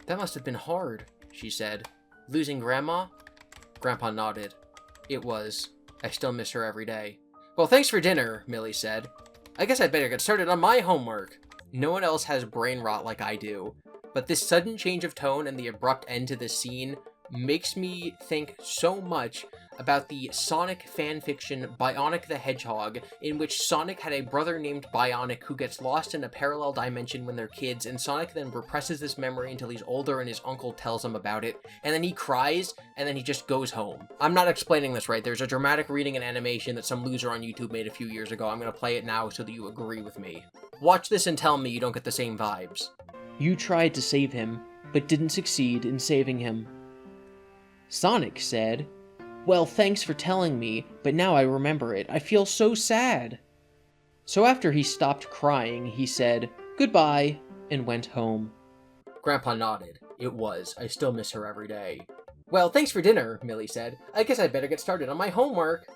That must have been hard, she said. Losing Grandma? Grandpa nodded. It was. I still miss her every day. Well, thanks for dinner, Millie said. I guess I'd better get started on my homework. No one else has brain rot like I do, but this sudden change of tone and the abrupt end to this scene makes me think so much about the Sonic fanfiction Bionic the Hedgehog, in which Sonic had a brother named Bionic who gets lost in a parallel dimension when they're kids, and Sonic then represses this memory until he's older and his uncle tells him about it, and then he cries, and then he just goes home. I'm not explaining this right. There's a dramatic reading and animation that some loser on YouTube made a few years ago. I'm gonna play it now so that you agree with me. Watch this and tell me you don't get the same vibes. You tried to save him, but didn't succeed in saving him. Sonic said, "Well, thanks for telling me, but now I remember it. I feel so sad." So after he stopped crying, he said, "Goodbye," and went home. Grandpa nodded. It was. I still miss her every day. Well, thanks for dinner, Millie said. I guess I'd better get started on my homework.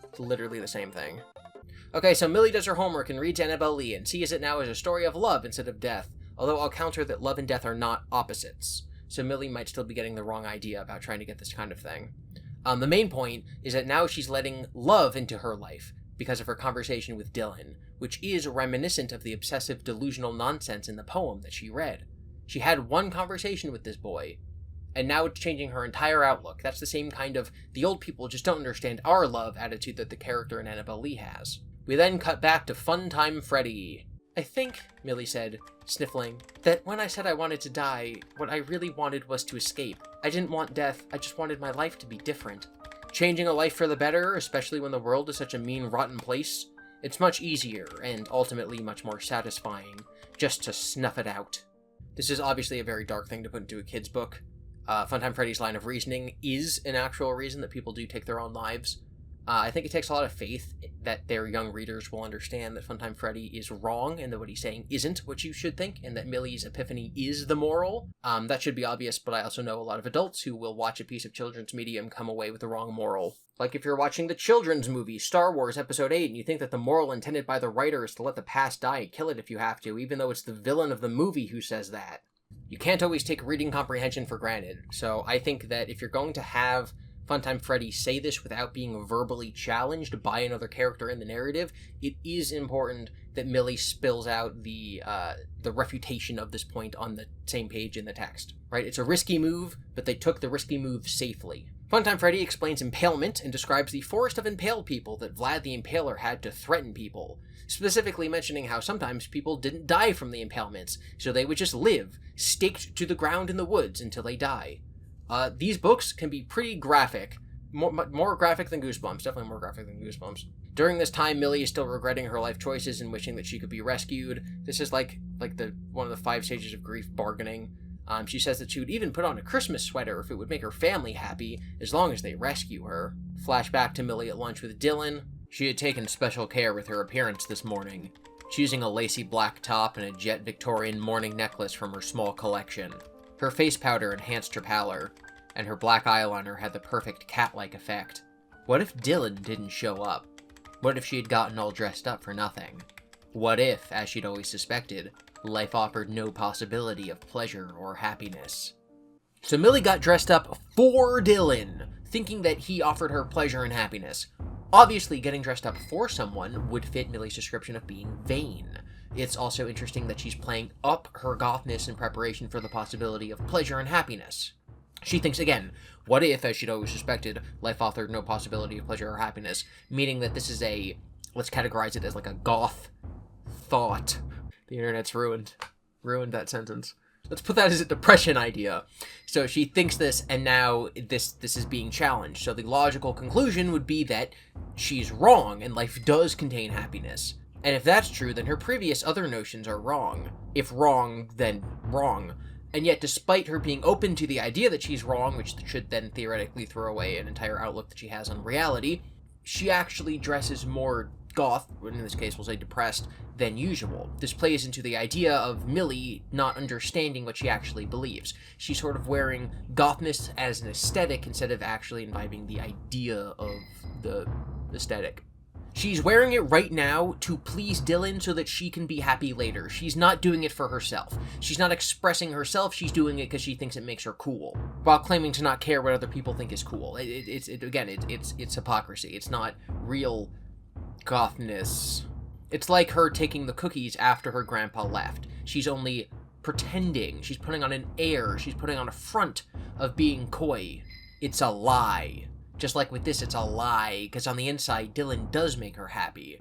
It's literally the same thing. Okay, so Millie does her homework and reads Annabelle Lee and sees it now as a story of love instead of death, although I'll counter that love and death are not opposites. So Millie might still be getting the wrong idea about trying to get this kind of thing. The main point is that now she's letting love into her life because of her conversation with Dylan, which is reminiscent of the obsessive delusional nonsense in the poem that she read. She had one conversation with this boy, and now it's changing her entire outlook. That's the same kind of the old people just don't understand our love attitude that the character in Annabelle Lee has. We then cut back to Funtime Freddy. I think, Millie said, sniffling, that when I said I wanted to die, what I really wanted was to escape. I didn't want death, I just wanted my life to be different. Changing a life for the better, especially when the world is such a mean, rotten place, it's much easier, and ultimately much more satisfying, just to snuff it out. This is obviously a very dark thing to put into a kid's book. Funtime Freddy's line of reasoning is an actual reason that people do take their own lives. I think it takes a lot of faith that their young readers will understand that Funtime Freddy is wrong and that what he's saying isn't what you should think, and that Millie's epiphany is the moral. That should be obvious, but I also know a lot of adults who will watch a piece of children's media and come away with the wrong moral. Like if you're watching the children's movie, Star Wars Episode 8, and you think that the moral intended by the writer is to let the past die and kill it if you have to, even though it's the villain of the movie who says that. You can't always take reading comprehension for granted, so I think that if you're going to have Funtime Freddy say this without being verbally challenged by another character in the narrative, it is important that Millie spills out the refutation of this point on the same page in the text. Right? It's a risky move, but they took the risky move safely. Funtime Freddy explains impalement and describes the forest of impaled people that Vlad the Impaler had to threaten people, specifically mentioning how sometimes people didn't die from the impalements, so they would just live, staked to the ground in the woods until they die. These books can be pretty graphic. More graphic than Goosebumps. Definitely more graphic than Goosebumps. During this time, Millie is still regretting her life choices and wishing that she could be rescued. This is like one of the 5 stages of grief bargaining. She says that she would even put on a Christmas sweater if it would make her family happy, as long as they rescue her. Flashback to Millie at lunch with Dylan. She had taken special care with her appearance this morning, choosing a lacy black top and a jet Victorian mourning necklace from her small collection. Her face powder enhanced her pallor, and her black eyeliner had the perfect cat-like effect. What if Dylan didn't show up? What if she had gotten all dressed up for nothing? What if, as she'd always suspected, life offered no possibility of pleasure or happiness? So Millie got dressed up for Dylan, thinking that he offered her pleasure and happiness. Obviously, getting dressed up for someone would fit Millie's description of being vain. It's also interesting that she's playing up her gothness in preparation for the possibility of pleasure and happiness. She thinks, again, what if, as she'd always suspected, life offered no possibility of pleasure or happiness, meaning that this is let's categorize it as like a goth thought. The internet's ruined that sentence. Let's put that as a depression idea. So she thinks this, and now this is being challenged. So the logical conclusion would be that she's wrong, and life does contain happiness. And if that's true, then her previous other notions are wrong. If wrong, then wrong. And yet, despite her being open to the idea that she's wrong, which should then theoretically throw away an entire outlook that she has on reality, she actually dresses more goth, in this case we'll say depressed, than usual. This plays into the idea of Millie not understanding what she actually believes. She's sort of wearing gothness as an aesthetic instead of actually imbibing the idea of the aesthetic. She's wearing it right now to please Dylan so that she can be happy later. She's not doing it for herself. She's not expressing herself, she's doing it because she thinks it makes her cool, while claiming to not care what other people think is cool. It's hypocrisy. It's not real gothness. It's like her taking the cookies after her grandpa left. She's only pretending. She's putting on an air. She's putting on a front of being coy. It's a lie. Just like with this, it's a lie, because on the inside, Dylan does make her happy.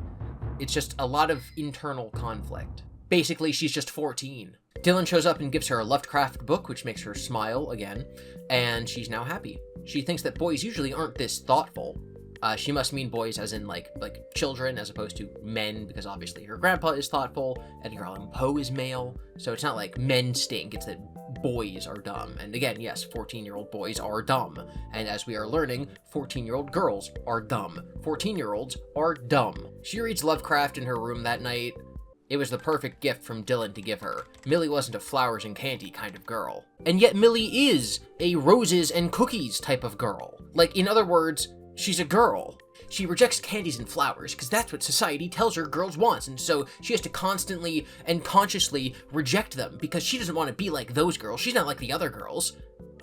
It's just a lot of internal conflict. Basically, she's just 14. Dylan shows up and gives her a Lovecraft book, which makes her smile again, and she's now happy. She thinks that boys usually aren't this thoughtful. She must mean boys as in, like children, as opposed to men, because obviously her grandpa is thoughtful, Edgar Allan Poe is male, so it's not like men stink, it's that boys are dumb. And again, yes, 14-year-old boys are dumb. And as we are learning, 14-year-old girls are dumb. 14-year-olds are dumb. She reads Lovecraft in her room that night. It was the perfect gift from Dylan to give her. Millie wasn't a flowers and candy kind of girl. And yet Millie is a roses and cookies type of girl. Like, in other words, she's a girl. She rejects candies and flowers because that's what society tells her girls want, and so she has to constantly and consciously reject them because she doesn't want to be like those girls. She's not like the other girls,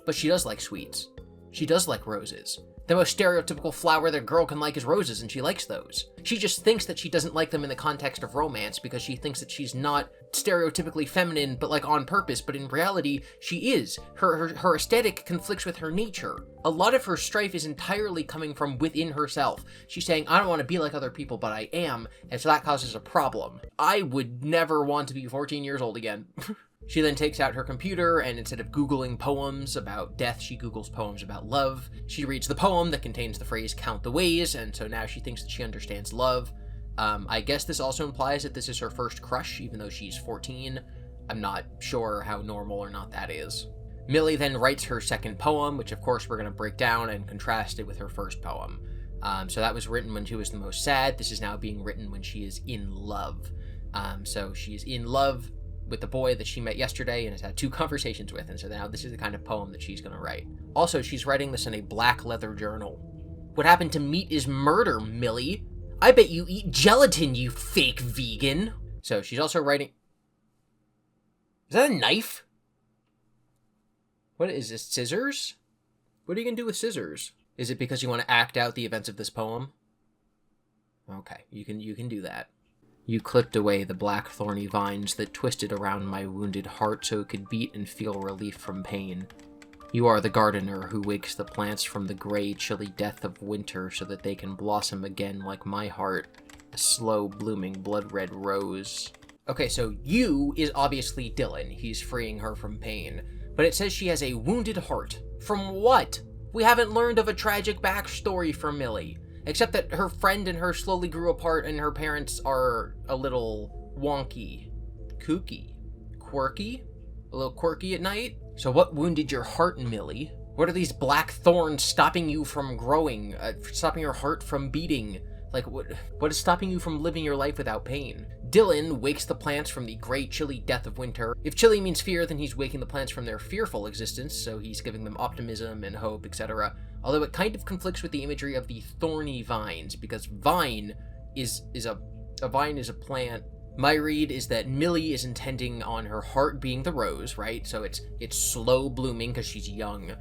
but she does like sweets. She does like roses. The most stereotypical flower that a girl can like is roses, and she likes those. She just thinks that she doesn't like them in the context of romance because she thinks that she's not stereotypically feminine, but like on purpose, but in reality, she is. Her aesthetic conflicts with her nature. A lot of her strife is entirely coming from within herself. She's saying, I don't want to be like other people, but I am, and so that causes a problem. I would never want to be 14 years old again. She then takes out her computer, and instead of Googling poems about death, she Googles poems about love. She reads the poem that contains the phrase, count the ways, and so now she thinks that she understands love. I guess this also implies that this is her first crush, even though she's 14. I'm not sure how normal or not that is. Millie then writes her second poem, which of course we're going to break down and contrast it with her first poem. So that was written when she was the most sad. This is now being written when she is in love. So she's in love with the boy that she met yesterday and has had 2 conversations with, and so now this is the kind of poem that she's going to write. Also, she's writing this in a black leather journal. What happened to meat is murder, Millie. I bet you eat gelatin, you fake vegan. So she's also writing... Is that a knife? What is this, scissors? What are you going to do with scissors? Is it because you want to act out the events of this poem? Okay, you can do that. You clipped away the black thorny vines that twisted around my wounded heart so it could beat and feel relief from pain. You are the gardener who wakes the plants from the gray, chilly death of winter so that they can blossom again like my heart, a slow blooming blood-red rose. Okay, so you is obviously Dylan. He's freeing her from pain. But it says she has a wounded heart. From what? We haven't learned of a tragic backstory for Millie. Except that her friend and her slowly grew apart and her parents are a little wonky. Kooky. Quirky? A little quirky at night? So what wounded your heart, Millie? What are these black thorns stopping you from growing? Stopping your heart from beating? Like, what is stopping you from living your life without pain? Dylan wakes the plants from the gray, chilly death of winter. If chilly means fear, then he's waking the plants from their fearful existence, so he's giving them optimism and hope, etc. Although it kind of conflicts with the imagery of the thorny vines, because vine is a vine is a plant. My read is that Millie is intending on her heart being the rose, right? So it's slow blooming because she's young,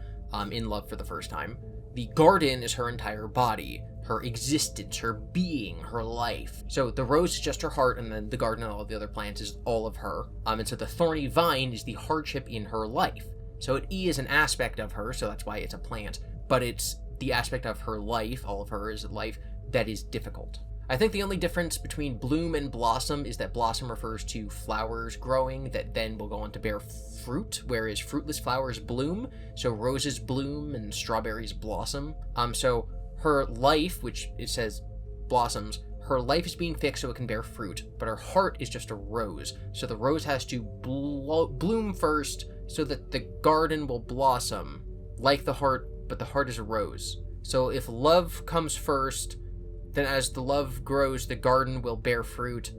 in love for the first time. The garden is her entire body, her existence, her being, her life. So the rose is just her heart, and then the garden and all the other plants is all of her. And so the thorny vine is the hardship in her life. So it is an aspect of her, so that's why it's a plant, but it's the aspect of her life, all of her is life, that is difficult. I think the only difference between bloom and blossom is that blossom refers to flowers growing that then will go on to bear fruit, whereas fruitless flowers bloom, so roses bloom and strawberries blossom. So her life, which it says blossoms, her life is being fixed so it can bear fruit, but her heart is just a rose. So the rose has to bloom first so that the garden will blossom, like the heart, but the heart is a rose. So if love comes first, then as the love grows, the garden will bear fruit,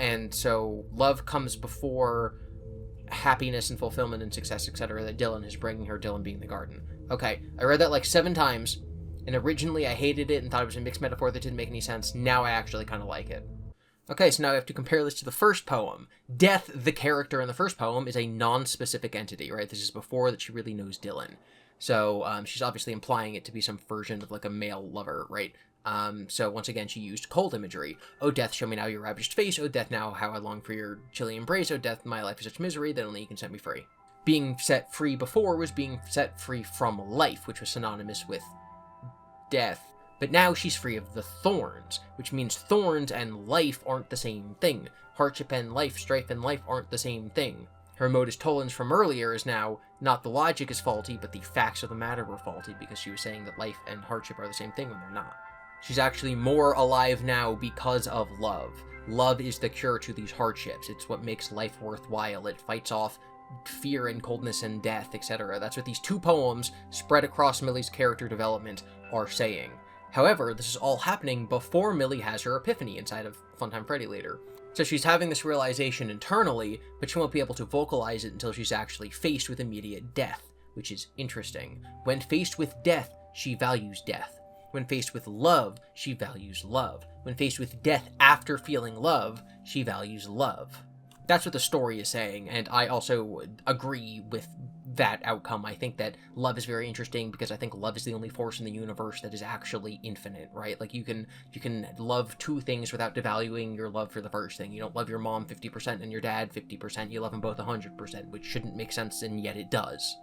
and so love comes before happiness and fulfillment and success, etc. that Dylan is bringing her, Dylan being the garden. Okay, I read that like 7 times, and originally I hated it and thought it was a mixed metaphor that didn't make any sense. Now I actually kind of like it. Okay, so now I have to compare this to the first poem. Death, the character in the first poem, is a non-specific entity, right? This is before that she really knows Dylan. So she's obviously implying it to be some version of like a male lover, right? So once again, she used cold imagery. Oh, death, show me now your ravished face. Oh, death, now how I long for your chilly embrace. Oh, death, my life is such misery that only you can set me free. Being set free before was being set free from life, which was synonymous with death. But now she's free of the thorns, which means thorns and life aren't the same thing. Hardship and life, strife and life aren't the same thing. Her modus tollens from earlier is now not the logic is faulty, but the facts of the matter were faulty, because she was saying that life and hardship are the same thing when they're not. She's actually more alive now because of love. Love is the cure to these hardships. It's what makes life worthwhile. It fights off fear and coldness and death, etc. That's what these 2 poems, spread across Millie's character development, are saying. However, this is all happening before Millie has her epiphany inside of Funtime Freddy later. So she's having this realization internally, but she won't be able to vocalize it until she's actually faced with immediate death, which is interesting. When faced with death, she values death. When faced with love, she values love. When faced with death after feeling love, she values love. That's what the story is saying, and I also agree with that outcome. I think that love is very interesting because I think love is the only force in the universe that is actually infinite, right? Like you can love 2 things without devaluing your love for the first thing. You don't love your mom 50% and your dad 50%. You love them both 100%, which shouldn't make sense, and yet it does.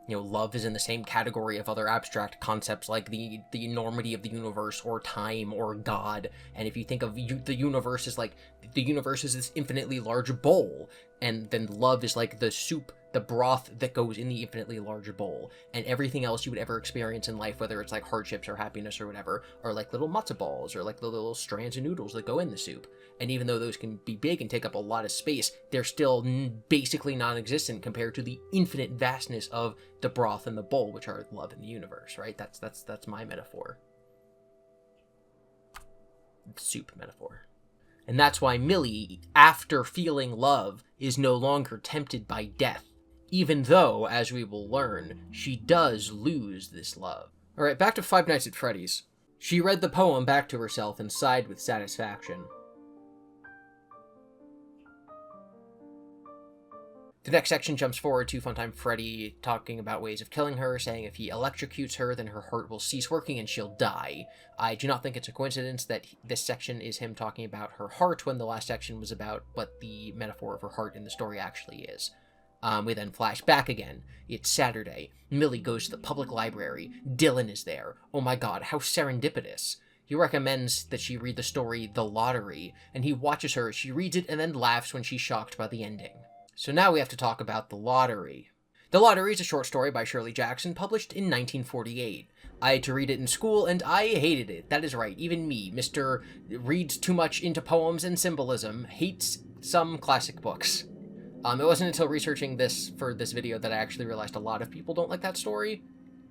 You know, love is in the same category of other abstract concepts like the enormity of the universe or time or God. And if you think of the universe as like, the universe is this infinitely large bowl, and then love is like the soup, the broth that goes in the infinitely larger bowl. And everything else you would ever experience in life, whether it's like hardships or happiness or whatever, are like little matzo balls or like the little strands of noodles that go in the soup. And even though those can be big and take up a lot of space, they're still basically non-existent compared to the infinite vastness of the broth and the bowl, which are love in the universe, right? That's my metaphor. Soup metaphor. And that's why Millie, after feeling love, is no longer tempted by death, even though, as we will learn, she does lose this love. Alright, back to Five Nights at Freddy's. She read the poem back to herself and sighed with satisfaction. The next section jumps forward to Funtime Freddy talking about ways of killing her, saying if he electrocutes her, then her heart will cease working and she'll die. I do not think it's a coincidence that this section is him talking about her heart when the last section was about what the metaphor of her heart in the story actually is. We then flash back again. It's Saturday. Millie goes to the public library. Dylan is there. Oh my god, how serendipitous. He recommends that she read the story The Lottery, and he watches her, she reads it, and then laughs when she's shocked by the ending. So now we have to talk about The Lottery. The Lottery is a short story by Shirley Jackson, published in 1948. I had to read it in school, and I hated it. That is right, even me, Mr. Reads too much into poems and symbolism, hates some classic books. It wasn't until researching this for this video that I actually realized a lot of people don't like that story.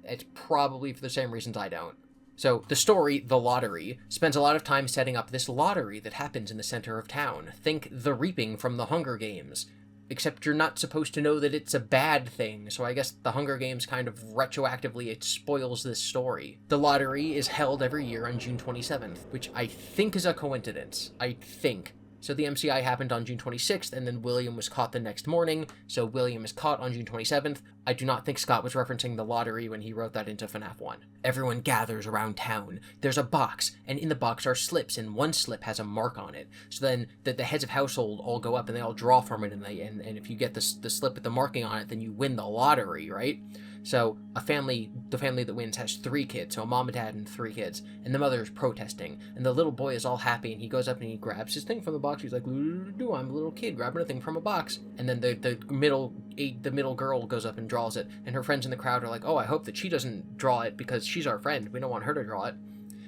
It's probably for the same reasons I don't. So the story, The Lottery, spends a lot of time setting up this lottery that happens in the center of town. Think the reaping from the Hunger Games. Except you're not supposed to know that it's a bad thing, so I guess the Hunger Games kind of retroactively it spoils this story. The lottery is held every year on June 27th, which I think is a coincidence. I think. So the MCI happened on June 26th, and then William was caught the next morning, so William is caught on June 27th. I do not think Scott was referencing the lottery when he wrote that into FNAF 1. Everyone gathers around town. There's a box, and in the box are slips, and one slip has a mark on it. So then the heads of household all go up, and they all draw from it, and if you get the slip with the marking on it, then you win the lottery, right? So the family that wins has 3 kids, so a mom, a dad, and 3 kids, and the mother is protesting, and the little boy is all happy, and he goes up and he grabs his thing from the box. He's like, I'm a little kid grabbing a thing from a box. And then the middle girl goes up and draws it, and her friends in the crowd are like, oh, I hope that she doesn't draw it because she's our friend. We don't want her to draw it.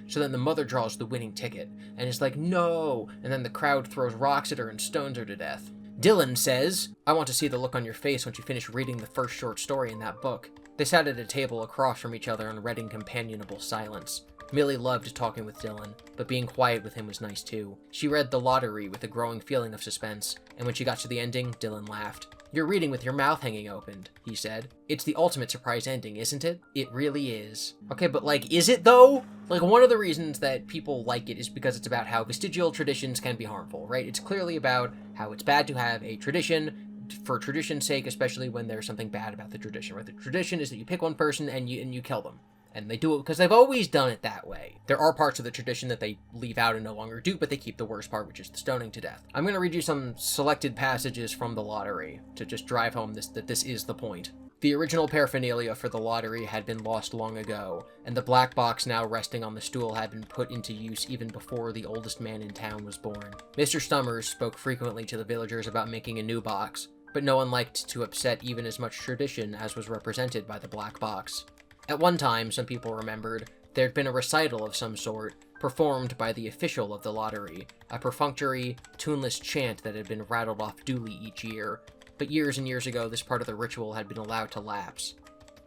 So then the mother draws the winning ticket, and it's like, no, and then the crowd throws rocks at her and stones her to death. Dylan says, I want to see the look on your face once you finish reading the first short story in that book. They sat at a table across from each other and read in companionable silence. Millie loved talking with Dylan, but being quiet with him was nice too. She read The Lottery with a growing feeling of suspense, and when she got to the ending, Dylan laughed. You're reading with your mouth hanging opened, he said. It's the ultimate surprise ending, isn't it? It really is. Okay, but is it though? One of the reasons that people like it is because it's about how vestigial traditions can be harmful, right? It's clearly about how it's bad to have a tradition for tradition's sake, especially when there's something bad about the tradition, right? The tradition is that you pick one person and you kill them. And they do it because they've always done it that way. There are parts of the tradition that they leave out and no longer do, but they keep the worst part, which is the stoning to death. I'm going to read you some selected passages from The Lottery to just drive home that this is the point. The original paraphernalia for the lottery had been lost long ago, and the black box now resting on the stool had been put into use even before the oldest man in town was born. Mr. Stummers spoke frequently to the villagers about making a new box, but no one liked to upset even as much tradition as was represented by the black box. At one time, some people remembered, there had been a recital of some sort, performed by the official of the lottery, a perfunctory, tuneless chant that had been rattled off duly each year, but years and years ago this part of the ritual had been allowed to lapse.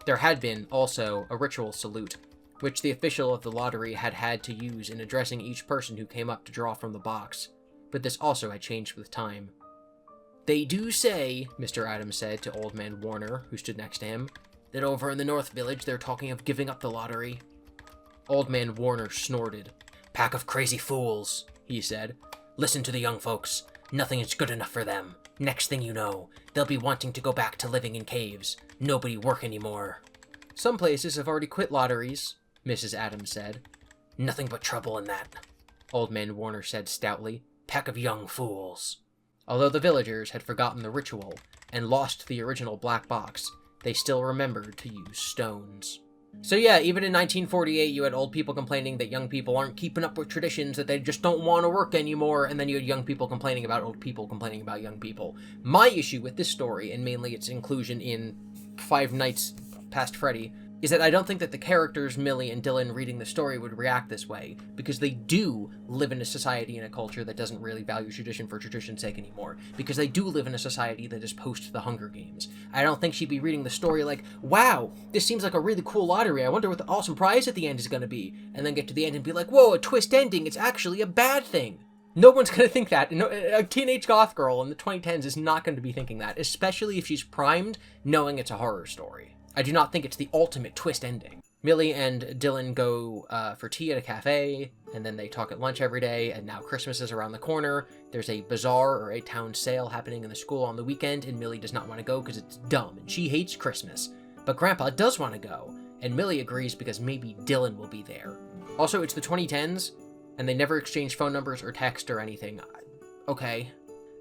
There had been, also, a ritual salute, which the official of the lottery had had to use in addressing each person who came up to draw from the box, but this also had changed with time. They do say, Mr. Adams said to Old Man Warner, who stood next to him, that over in the North Village they're talking of giving up the lottery. Old Man Warner snorted. Pack of crazy fools, he said. Listen to the young folks. Nothing is good enough for them. Next thing you know, they'll be wanting to go back to living in caves. Nobody work anymore. Some places have already quit lotteries, Mrs. Adams said. Nothing but trouble in that, Old Man Warner said stoutly. Pack of young fools. Although the villagers had forgotten the ritual and lost the original black box, they still remembered to use stones. So yeah, even in 1948, you had old people complaining that young people aren't keeping up with traditions, that they just don't want to work anymore, and then you had young people complaining about old people complaining about young people. My issue with this story, and mainly its inclusion in Five Nights Past Freddy, is that I don't think that the characters, Millie and Dylan, reading the story would react this way, because they do live in a society and a culture that doesn't really value tradition for tradition's sake anymore, because they do live in a society that is post the Hunger Games. I don't think she'd be reading the story like, wow, this seems like a really cool lottery, I wonder what the awesome prize at the end is going to be, and then get to the end and be like, whoa, a twist ending, it's actually a bad thing. No one's going to think that. No, a teenage goth girl in the 2010s is not going to be thinking that, especially if she's primed knowing it's a horror story. I do not think it's the ultimate twist ending. Millie and Dylan go for tea at a cafe, and then they talk at lunch every day, and now Christmas is around the corner. There's a bazaar or a town sale happening in the school on the weekend, and Millie does not want to go because it's dumb, and she hates Christmas. But Grandpa does want to go, and Millie agrees because maybe Dylan will be there. Also, it's the 2010s, and they never exchange phone numbers or text or anything. Okay.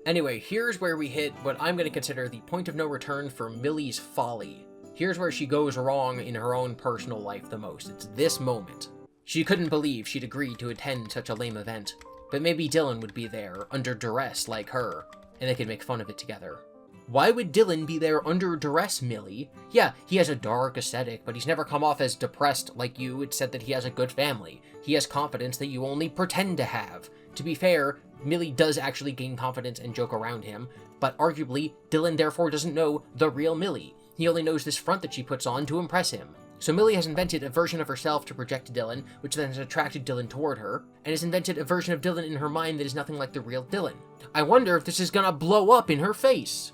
Anyway, here's where we hit what I'm going to consider the point of no return for Millie's folly. Here's where she goes wrong in her own personal life the most. It's this moment. She couldn't believe she'd agreed to attend such a lame event, but maybe Dylan would be there, under duress like her, and they could make fun of it together. Why would Dylan be there under duress, Millie? Yeah, he has a dark aesthetic, but he's never come off as depressed like you. It's said that he has a good family. He has confidence that you only pretend to have. To be fair, Millie does actually gain confidence and joke around him, but arguably, Dylan therefore doesn't know the real Millie. He only knows this front that she puts on to impress him. So Millie has invented a version of herself to project to Dylan, which then has attracted Dylan toward her, and has invented a version of Dylan in her mind that is nothing like the real Dylan. I wonder if this is gonna blow up in her face.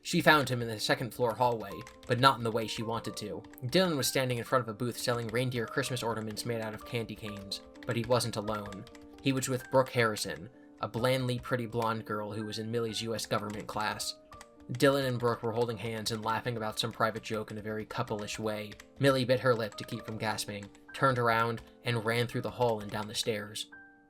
She found him in the second floor hallway, but not in the way she wanted to. Dylan was standing in front of a booth selling reindeer Christmas ornaments made out of candy canes, but he wasn't alone. He was with Brooke Harrison, a blandly pretty blonde girl who was in Millie's US government class. Dylan and Brooke were holding hands and laughing about some private joke in a very couple-ish way. Millie bit her lip to keep from gasping, turned around, and ran through the hall and down the stairs.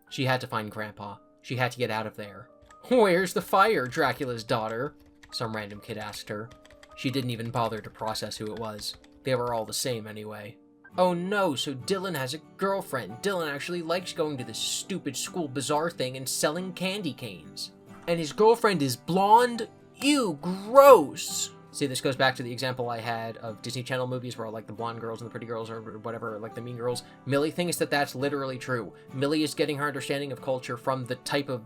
She had to find Grandpa. She had to get out of there. "Where's the fire, Dracula's daughter?" some random kid asked her. She didn't even bother to process who it was. They were all the same anyway. Oh no, so Dylan has a girlfriend. Dylan actually likes going to this stupid school bazaar thing and selling candy canes. And his girlfriend is blonde? Ew, gross! See, this goes back to the example I had of Disney Channel movies where like the blonde girls and the pretty girls or whatever, like the mean girls. Millie thinks that that's literally true. Millie is getting her understanding of culture from the type of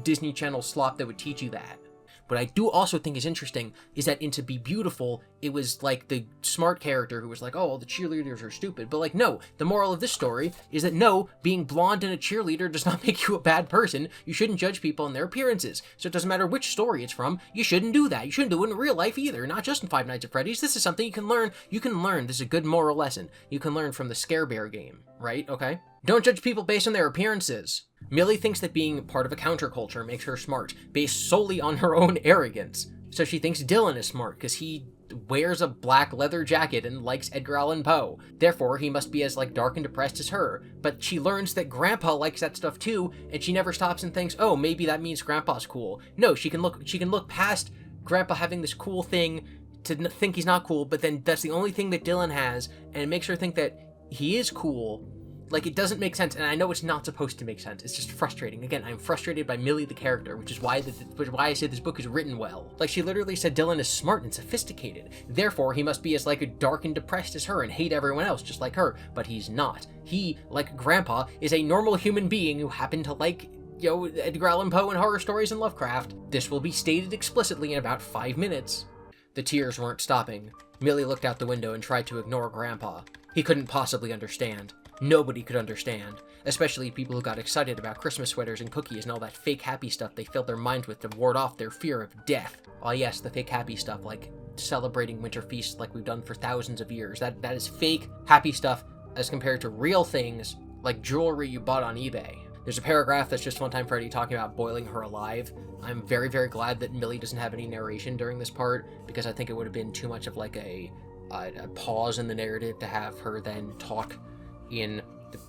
Disney Channel slop that would teach you that. What I do also think is interesting is that in To Be Beautiful, it was like the smart character who was like, oh, all the cheerleaders are stupid. But like, no, the moral of this story is that no, being blonde and a cheerleader does not make you a bad person. You shouldn't judge people on their appearances. So it doesn't matter which story it's from, you shouldn't do that. You shouldn't do it in real life either, not just in Five Nights at Freddy's. This is something you can learn. This is a good moral lesson. You can learn from the Scare Bear game, right? Okay? Don't judge people based on their appearances. Millie thinks that being part of a counterculture makes her smart, based solely on her own arrogance. So she thinks Dylan is smart because he wears a black leather jacket and likes Edgar Allan Poe. Therefore, he must be as like dark and depressed as her. But she learns that Grandpa likes that stuff too, and she never stops and thinks, oh, maybe that means Grandpa's cool. No, she can look past Grandpa having this cool thing to think he's not cool, but then that's the only thing that Dylan has, and it makes her think that he is cool. Like, it doesn't make sense, and I know it's not supposed to make sense. It's just frustrating. Again, I'm frustrated by Millie the character, which is why I say this book is written well. Like, she literally said Dylan is smart and sophisticated. Therefore, he must be as, like, dark and depressed as her and hate everyone else just like her. But he's not. He, like Grandpa, is a normal human being who happened to like, you know, Edgar Allan Poe and horror stories and Lovecraft. This will be stated explicitly in about 5 minutes. The tears weren't stopping. Millie looked out the window and tried to ignore Grandpa. He couldn't possibly understand. Nobody could understand, especially people who got excited about Christmas sweaters and cookies and all that fake happy stuff they filled their minds with to ward off their fear of death. Oh yes, the fake happy stuff, like celebrating winter feasts like we've done for thousands of years. That is fake happy stuff as compared to real things like jewelry you bought on eBay. There's a paragraph that's just Funtime Freddy talking about boiling her alive. I'm very, very glad that Millie doesn't have any narration during this part, because I think it would have been too much of like a pause in the narrative to have her then talk in the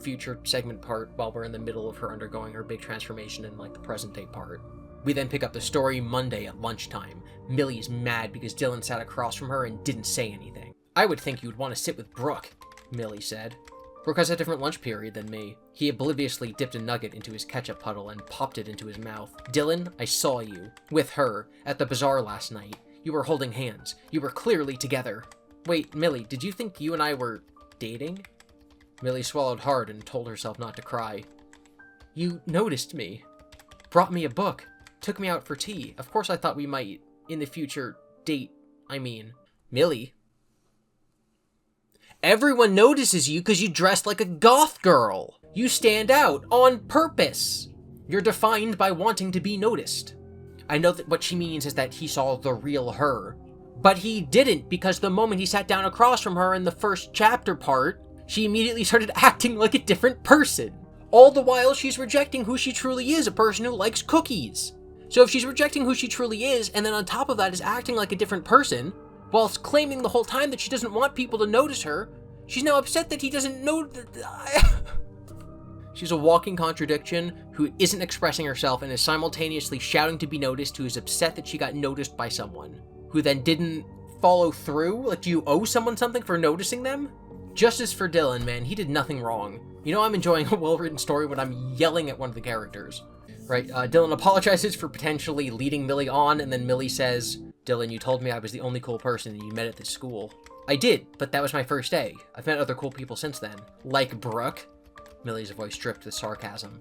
future segment part while we're in the middle of her undergoing her big transformation in like the present day part. We then pick up the story Monday at lunchtime. Millie's mad because Dylan sat across from her and didn't say anything. I would think you would want to sit with Brooke, Millie said. Brooke has a different lunch period than me. He obliviously dipped a nugget into his ketchup puddle and popped it into his mouth. Dylan, I saw you, with her, at the bazaar last night. You were holding hands. You were clearly together. Wait, Millie, did you think you and I were dating? Millie swallowed hard and told herself not to cry. You noticed me. Brought me a book. Took me out for tea. Of course I thought we might, in the future, date, I mean. Millie? Everyone notices you because you dress like a goth girl. You stand out on purpose. You're defined by wanting to be noticed. I know that what she means is that he saw the real her. But he didn't, because the moment he sat down across from her in the first chapter part, she immediately started acting like a different person. All the while, she's rejecting who she truly is, a person who likes cookies. So if she's rejecting who she truly is, and then on top of that is acting like a different person, whilst claiming the whole time that she doesn't want people to notice her, she's now upset that he doesn't know that... She's a walking contradiction who isn't expressing herself and is simultaneously shouting to be noticed, who is upset that she got noticed by someone, who then didn't follow through. Like, do you owe someone something for noticing them? Justice for Dylan, man. He did nothing wrong. You know I'm enjoying a well-written story when I'm yelling at one of the characters. Right, Dylan apologizes for potentially leading Millie on, and then Millie says, Dylan, you told me I was the only cool person you met at this school. I did, but that was my first day. I've met other cool people since then. Like Brooke? Millie's voice dripped with sarcasm.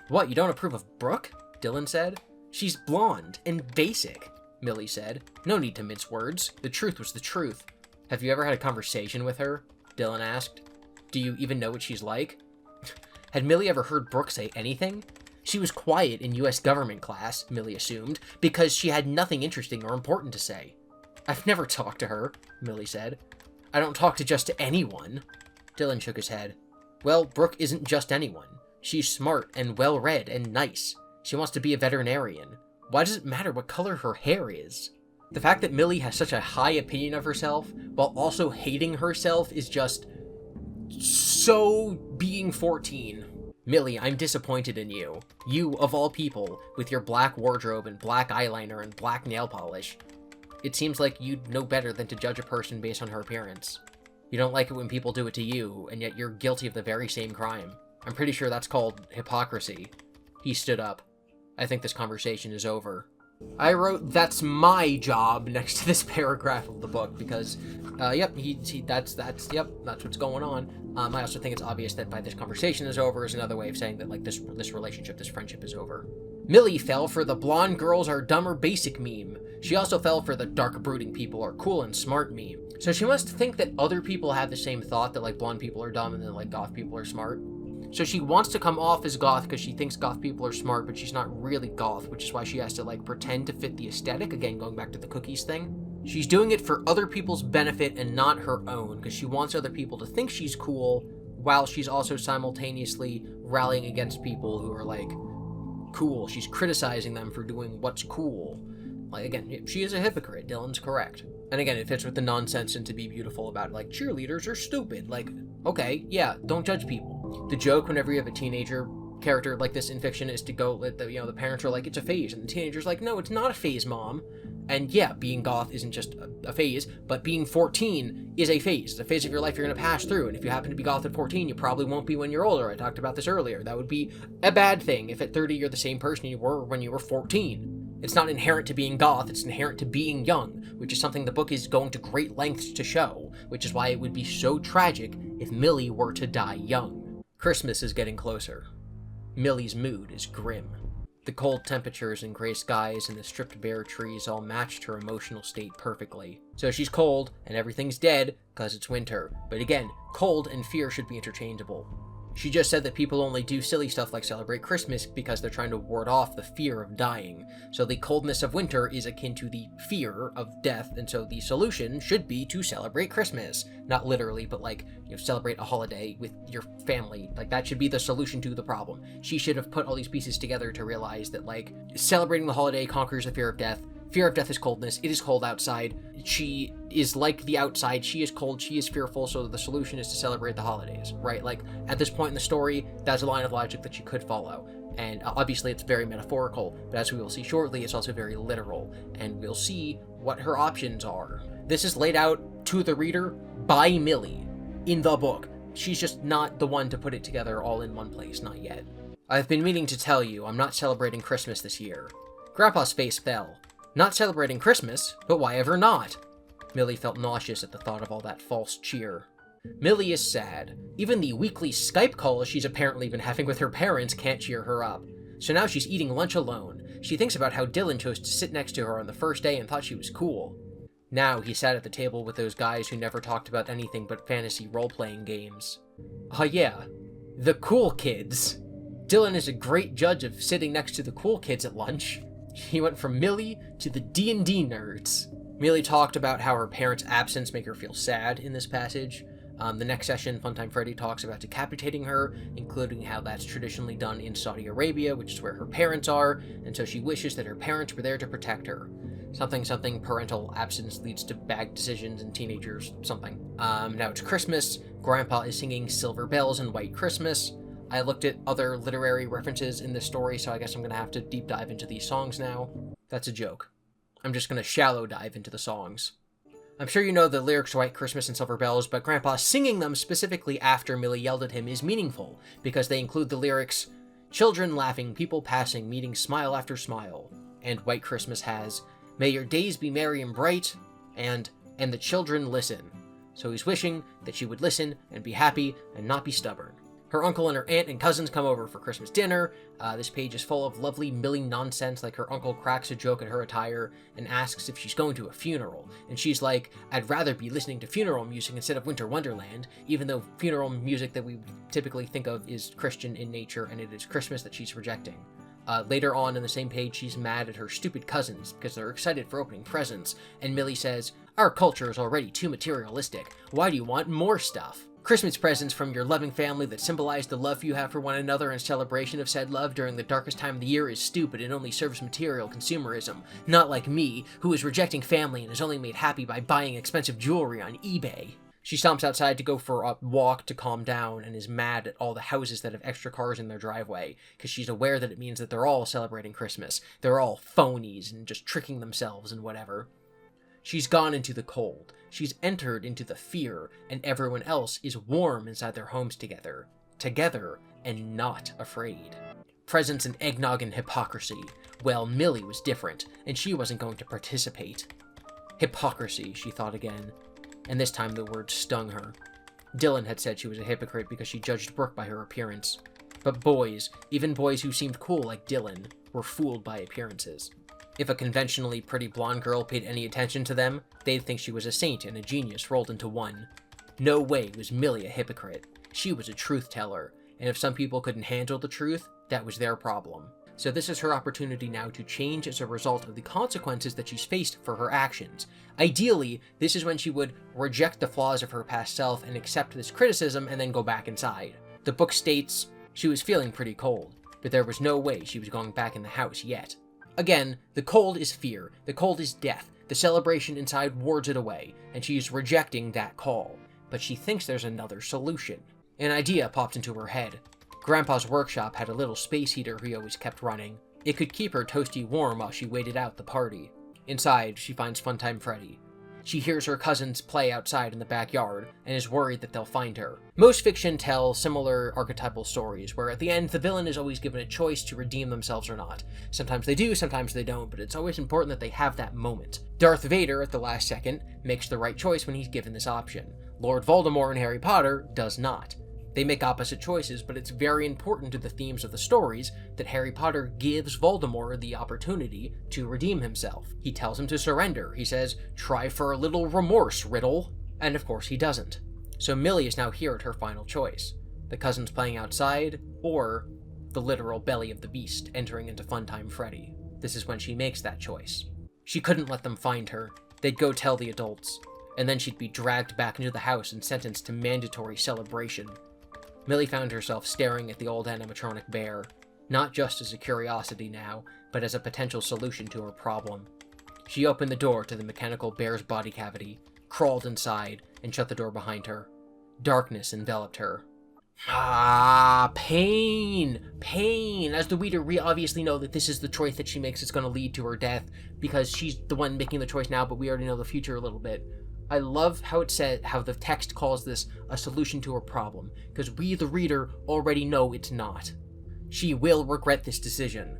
What, you don't approve of Brooke? Dylan said. She's blonde and basic, Millie said. No need to mince words. The truth was the truth. Have you ever had a conversation with her? Dylan asked. Do you even know what she's like? Had Millie ever heard Brooke say anything? She was quiet in U.S. government class, Millie assumed, because she had nothing interesting or important to say. I've never talked to her, Millie said. I don't talk to just anyone. Dylan shook his head. Well, Brooke isn't just anyone. She's smart and well-read and nice. She wants to be a veterinarian. Why does it matter what color her hair is? The fact that Millie has such a high opinion of herself, while also hating herself, is just so being 14. Millie, I'm disappointed in you. You, of all people, with your black wardrobe and black eyeliner and black nail polish. It seems like you'd know better than to judge a person based on her appearance. You don't like it when people do it to you, and yet you're guilty of the very same crime. I'm pretty sure that's called hypocrisy. He stood up. I think this conversation is over. I wrote, that's my job, next to this paragraph of the book, because, yep, that's what's going on. I also think it's obvious that by this conversation is over is another way of saying that, like, this relationship, this friendship is over. Millie fell for the blonde girls are dumb or basic meme. She also fell for the dark brooding people are cool and smart meme. So she must think that other people have the same thought, that, like, blonde people are dumb and then, like, goth people are smart. So she wants to come off as goth because she thinks goth people are smart, but she's not really goth, which is why she has to, like, pretend to fit the aesthetic, again, going back to the cookies thing. She's doing it for other people's benefit and not her own, because she wants other people to think she's cool, while she's also simultaneously rallying against people who are, like, cool. She's criticizing them for doing what's cool. Like, again, she is a hypocrite. Dylan's correct. And again, it fits with the nonsense and to be beautiful about, like, cheerleaders are stupid. Like, okay, yeah, don't judge people. The joke whenever you have a teenager character like this in fiction is to go, the parents are like, it's a phase, and the teenager's like, no, it's not a phase, Mom. And yeah, being goth isn't just a phase, but being 14 is a phase. It's a phase of your life you're going to pass through, and if you happen to be goth at 14, you probably won't be when you're older. I talked about this earlier. That would be a bad thing if at 30 you're the same person you were when you were 14. It's not inherent to being goth, it's inherent to being young, which is something the book is going to great lengths to show, which is why it would be so tragic if Millie were to die young. Christmas is getting closer. Millie's mood is grim. The cold temperatures and gray skies and the stripped bare trees all matched her emotional state perfectly. So she's cold, and everything's dead, cause it's winter. But again, cold and fear should be interchangeable. She just said that people only do silly stuff like celebrate Christmas because they're trying to ward off the fear of dying. So the coldness of winter is akin to the fear of death, and so the solution should be to celebrate Christmas. Not literally, but like, celebrate a holiday with your family. Like, that should be the solution to the problem. She should have put all these pieces together to realize that, like, celebrating the holiday conquers the fear of death. Fear of death is coldness. It is cold outside. She is like the outside. She is cold. She is fearful. So the solution is to celebrate the holidays, right? Like, at this point in the story, that's a line of logic that you could follow. And obviously it's very metaphorical, but as we will see shortly, it's also very literal. And we'll see what her options are. This is laid out to the reader by Millie in the book. She's just not the one to put it together all in one place. Not yet. I've been meaning to tell you, I'm not celebrating Christmas this year. Grandpa's face fell. Not celebrating Christmas, but why ever not? Millie felt nauseous at the thought of all that false cheer. Millie is sad. Even the weekly Skype calls she's apparently been having with her parents can't cheer her up. So now she's eating lunch alone. She thinks about how Dylan chose to sit next to her on the first day and thought she was cool. Now he sat at the table with those guys who never talked about anything but fantasy role-playing games. Oh yeah, the cool kids. Dylan is a great judge of sitting next to the cool kids at lunch. He went from Millie to the D&D nerds. Millie talked about how her parents' absence make her feel sad in this passage. The next session, Funtime Freddy talks about decapitating her, including how that's traditionally done in Saudi Arabia, which is where her parents are, and so she wishes that her parents were there to protect her. Something, parental absence leads to bad decisions in teenagers, something. Now it's Christmas. Grandpa is singing Silver Bells and White Christmas. I looked at other literary references in this story, so I guess I'm going to have to deep dive into these songs now. That's a joke. I'm just going to shallow dive into the songs. I'm sure you know the lyrics to White Christmas and Silver Bells, but Grandpa singing them specifically after Millie yelled at him is meaningful, because they include the lyrics, children laughing, people passing, meeting smile after smile. And White Christmas has, may your days be merry and bright, and the children listen. So he's wishing that she would listen and be happy and not be stubborn. Her uncle and her aunt and cousins come over for Christmas dinner. This page is full of lovely Millie nonsense, like her uncle cracks a joke at her attire and asks if she's going to a funeral. And she's like, I'd rather be listening to funeral music instead of Winter Wonderland, even though funeral music that we typically think of is Christian in nature, and it is Christmas that she's rejecting. Later on in the same page, she's mad at her stupid cousins because they're excited for opening presents, and Millie says, our culture is already too materialistic. Why do you want more stuff? Christmas presents from your loving family that symbolize the love you have for one another and celebration of said love during the darkest time of the year is stupid and only serves material consumerism. Not like me, who is rejecting family and is only made happy by buying expensive jewelry on eBay. She stomps outside to go for a walk to calm down and is mad at all the houses that have extra cars in their driveway, because she's aware that it means that they're all celebrating Christmas. They're all phonies and just tricking themselves and whatever. She's gone into the cold. She's entered into the fear, and everyone else is warm inside their homes together. Together, and not afraid. Presents and eggnog and hypocrisy. Well, Millie was different, and she wasn't going to participate. Hypocrisy, she thought again. And this time the word stung her. Dylan had said she was a hypocrite because she judged Brooke by her appearance. But boys, even boys who seemed cool like Dylan, were fooled by appearances. If a conventionally pretty blonde girl paid any attention to them, they'd think she was a saint and a genius rolled into one. No way was Millie a hypocrite. She was a truth teller, and if some people couldn't handle the truth, that was their problem. So this is her opportunity now to change as a result of the consequences that she's faced for her actions. Ideally, this is when she would reject the flaws of her past self and accept this criticism and then go back inside. The book states she was feeling pretty cold, but there was no way she was going back in the house yet. Again, the cold is fear, the cold is death, the celebration inside wards it away, and she is rejecting that call. But she thinks there's another solution. An idea popped into her head. Grandpa's workshop had a little space heater he always kept running. It could keep her toasty warm while she waited out the party. Inside, she finds Funtime Freddy. She hears her cousins play outside in the backyard, and is worried that they'll find her. Most fiction tell similar archetypal stories, where at the end, the villain is always given a choice to redeem themselves or not. Sometimes they do, sometimes they don't, but it's always important that they have that moment. Darth Vader, at the last second, makes the right choice when he's given this option. Lord Voldemort in Harry Potter does not. They make opposite choices, but it's very important to the themes of the stories that Harry Potter gives Voldemort the opportunity to redeem himself. He tells him to surrender. He says, try for a little remorse, Riddle. And of course he doesn't. So Millie is now here at her final choice. The cousins playing outside, or the literal belly of the beast entering into Funtime Freddy. This is when she makes that choice. She couldn't let them find her. They'd go tell the adults. And then she'd be dragged back into the house and sentenced to mandatory celebration. Millie found herself staring at the old animatronic bear, not just as a curiosity now, but as a potential solution to her problem. She opened the door to the mechanical bear's body cavity, crawled inside, and shut the door behind her. Darkness enveloped her. Ah, pain! Pain! As the reader, we obviously know that this is the choice that she makes that's going to lead to her death, because she's the one making the choice now, but we already know the future a little bit. I love how it said, how the text calls this a solution to her problem, because we, the reader, already know it's not. She will regret this decision.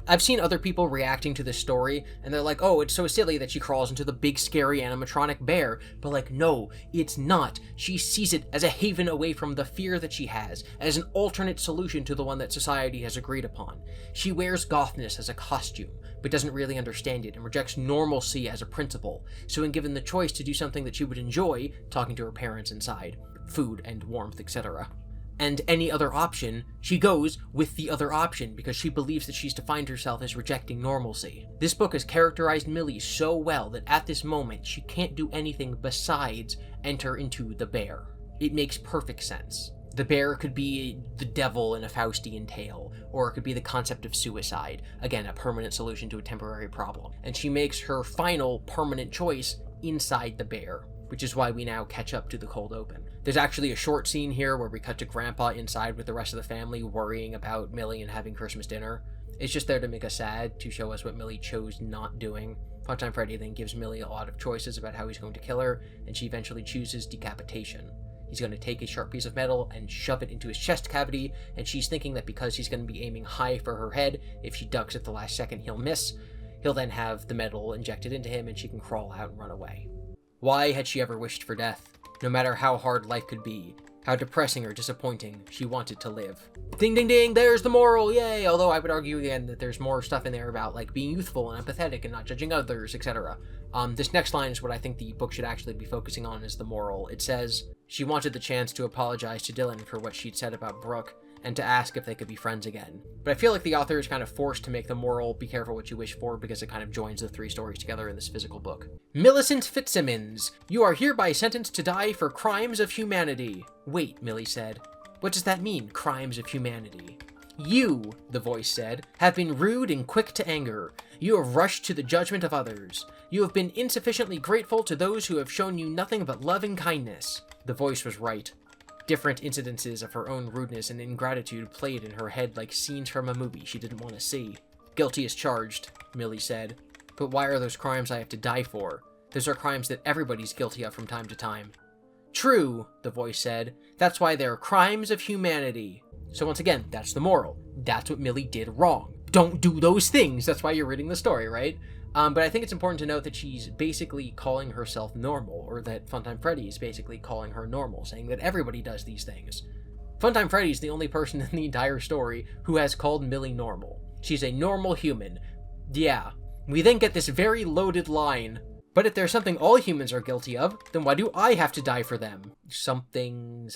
I've seen other people reacting to this story, and they're like, oh, it's so silly that she crawls into the big scary animatronic bear, but like, no, it's not. She sees it as a haven away from the fear that she has, as an alternate solution to the one that society has agreed upon. She wears gothness as a costume, but doesn't really understand it, and rejects normalcy as a principle, so when given the choice to do something that she would enjoy, talking to her parents inside, food and warmth, etc., and any other option, she goes with the other option because she believes that she's defined herself as rejecting normalcy. This book has characterized Millie so well that at this moment, she can't do anything besides enter into the bear. It makes perfect sense. The bear could be the devil in a Faustian tale, or it could be the concept of suicide, again, a permanent solution to a temporary problem. And she makes her final permanent choice inside the bear, which is why we now catch up to the cold open. There's actually a short scene here where we cut to Grandpa inside with the rest of the family worrying about Millie and having Christmas dinner. It's just there to make us sad, to show us what Millie chose not doing. Funtime Freddy then gives Millie a lot of choices about how he's going to kill her, and she eventually chooses decapitation. He's going to take a sharp piece of metal and shove it into his chest cavity, and she's thinking that because he's going to be aiming high for her head, if she ducks at the last second he'll miss. He'll then have the metal injected into him and she can crawl out and run away. Why had she ever wished for death? No matter how hard life could be, How depressing or disappointing she wanted to live. Ding ding ding, there's the moral, yay! Although I would argue again that there's more stuff in there about like being youthful and empathetic and not judging others, etc. This next line is what I think the book should actually be focusing on is the moral. It says, she wanted the chance to apologize to Dylan for what she'd said about Brooke, and to ask if they could be friends again. But I feel like the author is kind of forced to make the moral be careful what you wish for because it kind of joins the three stories together in this physical book. Millicent Fitzsimmons, you are hereby sentenced to die for crimes of humanity. Wait, Millie said. What does that mean, crimes of humanity? You, the voice said, have been rude and quick to anger. You have rushed to the judgment of others. You have been insufficiently grateful to those who have shown you nothing but love and kindness. The voice was right. Different incidences of her own rudeness and ingratitude played in her head like scenes from a movie she didn't want to see. Guilty as charged, Millie said. But why are those crimes I have to die for? Those are crimes that everybody's guilty of from time to time. True, the voice said. That's why they're crimes of humanity. So once again, that's the moral. That's what Millie did wrong. Don't do those things. That's why you're reading the story, right? But I think it's important to note that she's basically calling herself normal, or that Funtime Freddy is basically calling her normal, saying that everybody does these things. Funtime Freddy is the only person in the entire story who has called Millie normal. She's a normal human. Yeah. We then get this very loaded line, but if there's something all humans are guilty of, then why do I have to die for them? Something,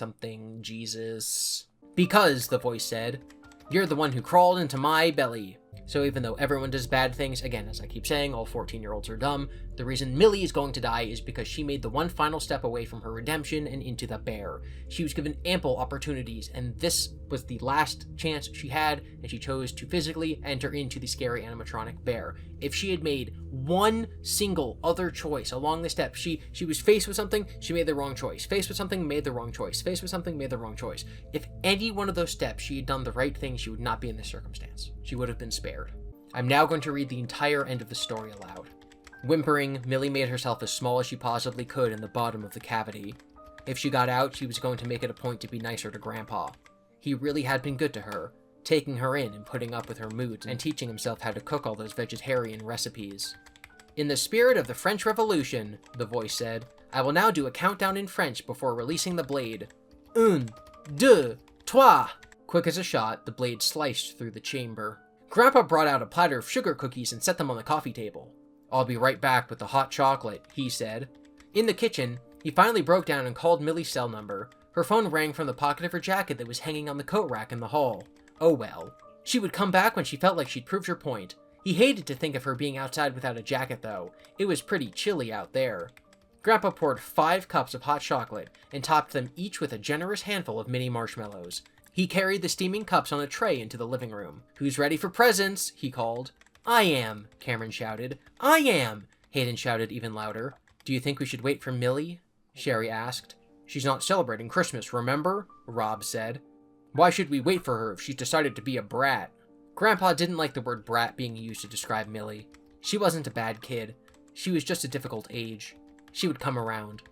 Jesus. Because, the voice said, you're the one who crawled into my belly. So even though everyone does bad things, again, as I keep saying, all 14-year-olds are dumb, the reason Millie is going to die is because she made the one final step away from her redemption and into the bear. She was given ample opportunities, and this was the last chance she had, and she chose to physically enter into the scary animatronic bear. If she had made one single other choice along the steps, she was faced with something, she made the wrong choice. Faced with something, made the wrong choice. Faced with something, made the wrong choice. If any one of those steps she had done the right thing, she would not be in this circumstance. She would have been spared. I'm now going to read the entire end of the story aloud. Whimpering, Millie made herself as small as she possibly could in the bottom of the cavity. If she got out, she was going to make it a point to be nicer to Grandpa. He really had been good to her, taking her in and putting up with her moods and teaching himself how to cook all those vegetarian recipes. In the spirit of the French Revolution, the voice said, I will now do a countdown in French before releasing the blade. Un, deux, trois. Quick as a shot, the blade sliced through the chamber. Grandpa brought out a platter of sugar cookies and set them on the coffee table. I'll be right back with the hot chocolate, he said. In the kitchen, he finally broke down and called Millie's cell number. Her phone rang from the pocket of her jacket that was hanging on the coat rack in the hall. Oh well. She would come back when she felt like she'd proved her point. He hated to think of her being outside without a jacket, though. It was pretty chilly out there. Grandpa poured 5 cups of hot chocolate and topped them each with a generous handful of mini marshmallows. He carried the steaming cups on a tray into the living room. Who's ready for presents? He called. I am, Cameron shouted. I am, Hayden shouted even louder. Do you think we should wait for Millie? Sherry asked. She's not celebrating Christmas, remember? Rob said. Why should we wait for her if she's decided to be a brat? Grandpa didn't like the word brat being used to describe Millie. She wasn't a bad kid. She was just a difficult age. She would come around.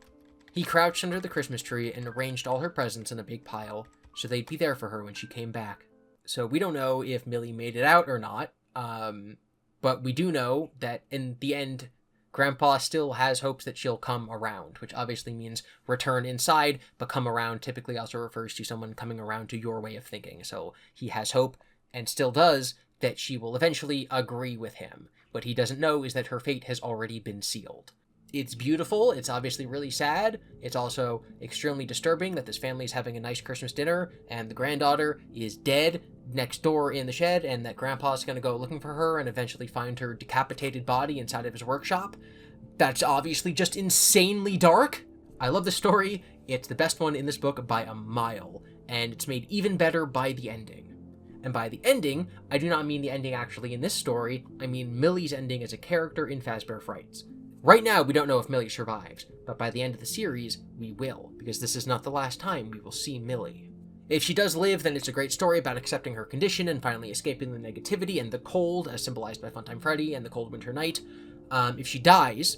He crouched under the Christmas tree and arranged all her presents in a big pile, so they'd be there for her when she came back. So we don't know if Millie made it out or not, but we do know that in the end, Grandpa still has hopes that she'll come around, which obviously means return inside, but come around typically also refers to someone coming around to your way of thinking. So he has hope, and still does, that she will eventually agree with him. What he doesn't know is that her fate has already been sealed. It's beautiful, it's obviously really sad, it's also extremely disturbing that this family is having a nice Christmas dinner, and the granddaughter is dead next door in the shed, and that Grandpa's gonna go looking for her and eventually find her decapitated body inside of his workshop. That's obviously just insanely dark. I love the story, it's the best one in this book by a mile, and it's made even better by the ending. And by the ending, I do not mean the ending actually in this story, I mean Millie's ending as a character in Fazbear Frights. Right now, we don't know if Millie survives, but by the end of the series, we will, because this is not the last time we will see Millie. If she does live, then it's a great story about accepting her condition and finally escaping the negativity and the cold, as symbolized by Funtime Freddy and the cold winter night. If she dies,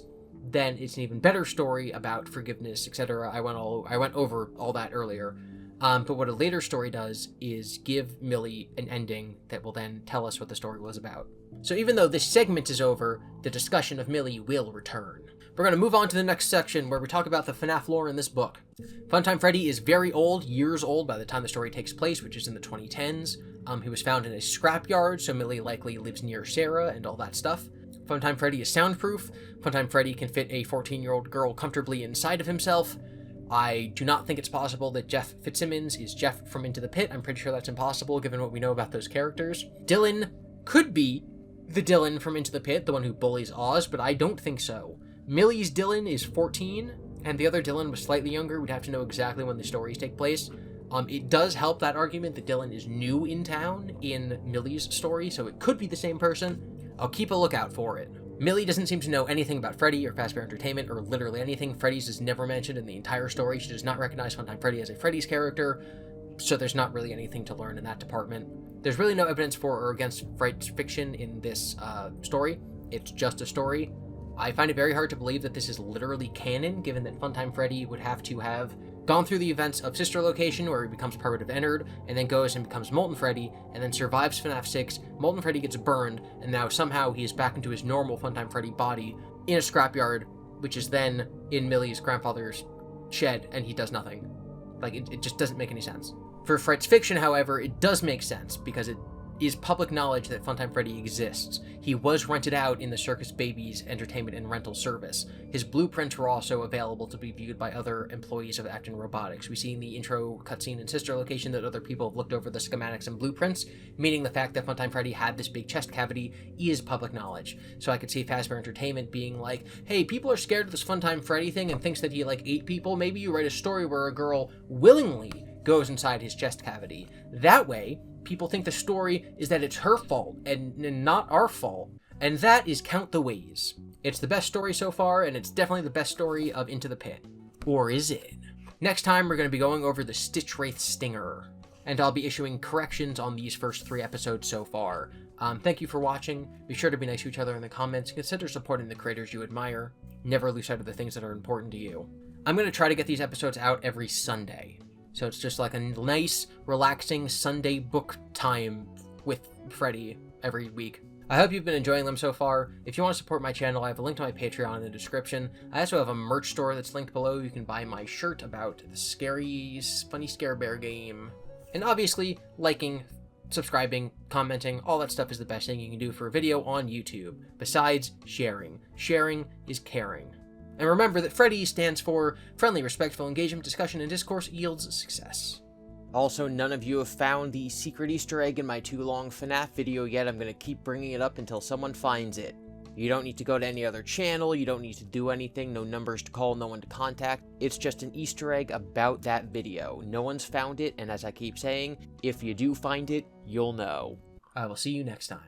then it's an even better story about forgiveness, etc. I went over all that earlier. But what a later story does is give Millie an ending that will then tell us what the story was about. So even though this segment is over, the discussion of Millie will return. we're going to move on to the next section where we talk about the FNAF lore in this book. Funtime Freddy is very old, years old by the time the story takes place, which is in the 2010s. He was found in a scrapyard, so Millie likely lives near Sarah and all that stuff. Funtime Freddy is soundproof. Funtime Freddy can fit a 14-year-old girl comfortably inside of himself. I do not think it's possible that Jeff Fitzsimmons is Jeff from Into the Pit. I'm pretty sure that's impossible given what we know about those characters. Dylan could be the Dylan from Into the Pit, the one who bullies Oz, but I don't think so. Millie's Dylan is 14, and the other Dylan was slightly younger. We'd have to know exactly when the stories take place. It does help that argument that Dylan is new in town in Millie's story, so it could be the same person. I'll keep a lookout for it. Millie doesn't seem to know anything about Freddy or Fazbear Entertainment or literally anything. Freddy's is never mentioned in the entire story. She does not recognize Funtime Freddy as a Freddy's character, so there's not really anything to learn in that department. There's really no evidence for or against Frights fiction in this story. It's just a story. I find it very hard to believe that this is literally canon, given that Funtime Freddy would have to have gone through the events of Sister Location, where he becomes part of Ennard, and then goes and becomes Molten Freddy, and then survives FNAF 6, Molten Freddy gets burned, and now somehow he is back into his normal Funtime Freddy body in a scrapyard, which is then in Millie's grandfather's shed, and he does nothing. Like, it just doesn't make any sense. For Frights fiction, however, it does make sense, because it is public knowledge that Funtime Freddy exists. He was rented out in the Circus Babies entertainment and rental service. His blueprints were also available to be viewed by other employees of Action Robotics. We see in the intro cutscene in Sister Location that other people have looked over the schematics and blueprints, meaning the fact that Funtime Freddy had this big chest cavity is public knowledge. So I could see Fazbear Entertainment being like, hey, people are scared of this Funtime Freddy thing and thinks that he ate people. Maybe you write a story where a girl willingly goes inside his chest cavity. That way, people think the story is that it's her fault and not our fault. And that is Count the Ways. It's the best story so far, and it's definitely the best story of Into the Pit. Or is it? Next time, we're going to be going over the Stitch Wraith Stinger, and I'll be issuing corrections on these first 3 episodes so far. Thank you for watching. Be sure to be nice to each other in the comments. Consider supporting the creators you admire. Never lose sight of the things that are important to you. I'm going to try to get these episodes out every Sunday. So it's just like a nice, relaxing Sunday book time with Freddy every week. I hope you've been enjoying them so far. If you want to support my channel, I have a link to my Patreon in the description. I also have a merch store that's linked below. You can buy my shirt about the scary, funny Scare Bear game. And obviously, liking, subscribing, commenting, all that stuff is the best thing you can do for a video on YouTube, besides sharing. Sharing is caring. And remember that Freddy stands for friendly, respectful engagement, discussion, and discourse yields success. Also, none of you have found the secret Easter egg in my too long FNAF video yet. I'm going to keep bringing it up until someone finds it. You don't need to go to any other channel, you don't need to do anything, no numbers to call, no one to contact. It's just an Easter egg about that video. No one's found it, and as I keep saying, if you do find it, you'll know. I will see you next time.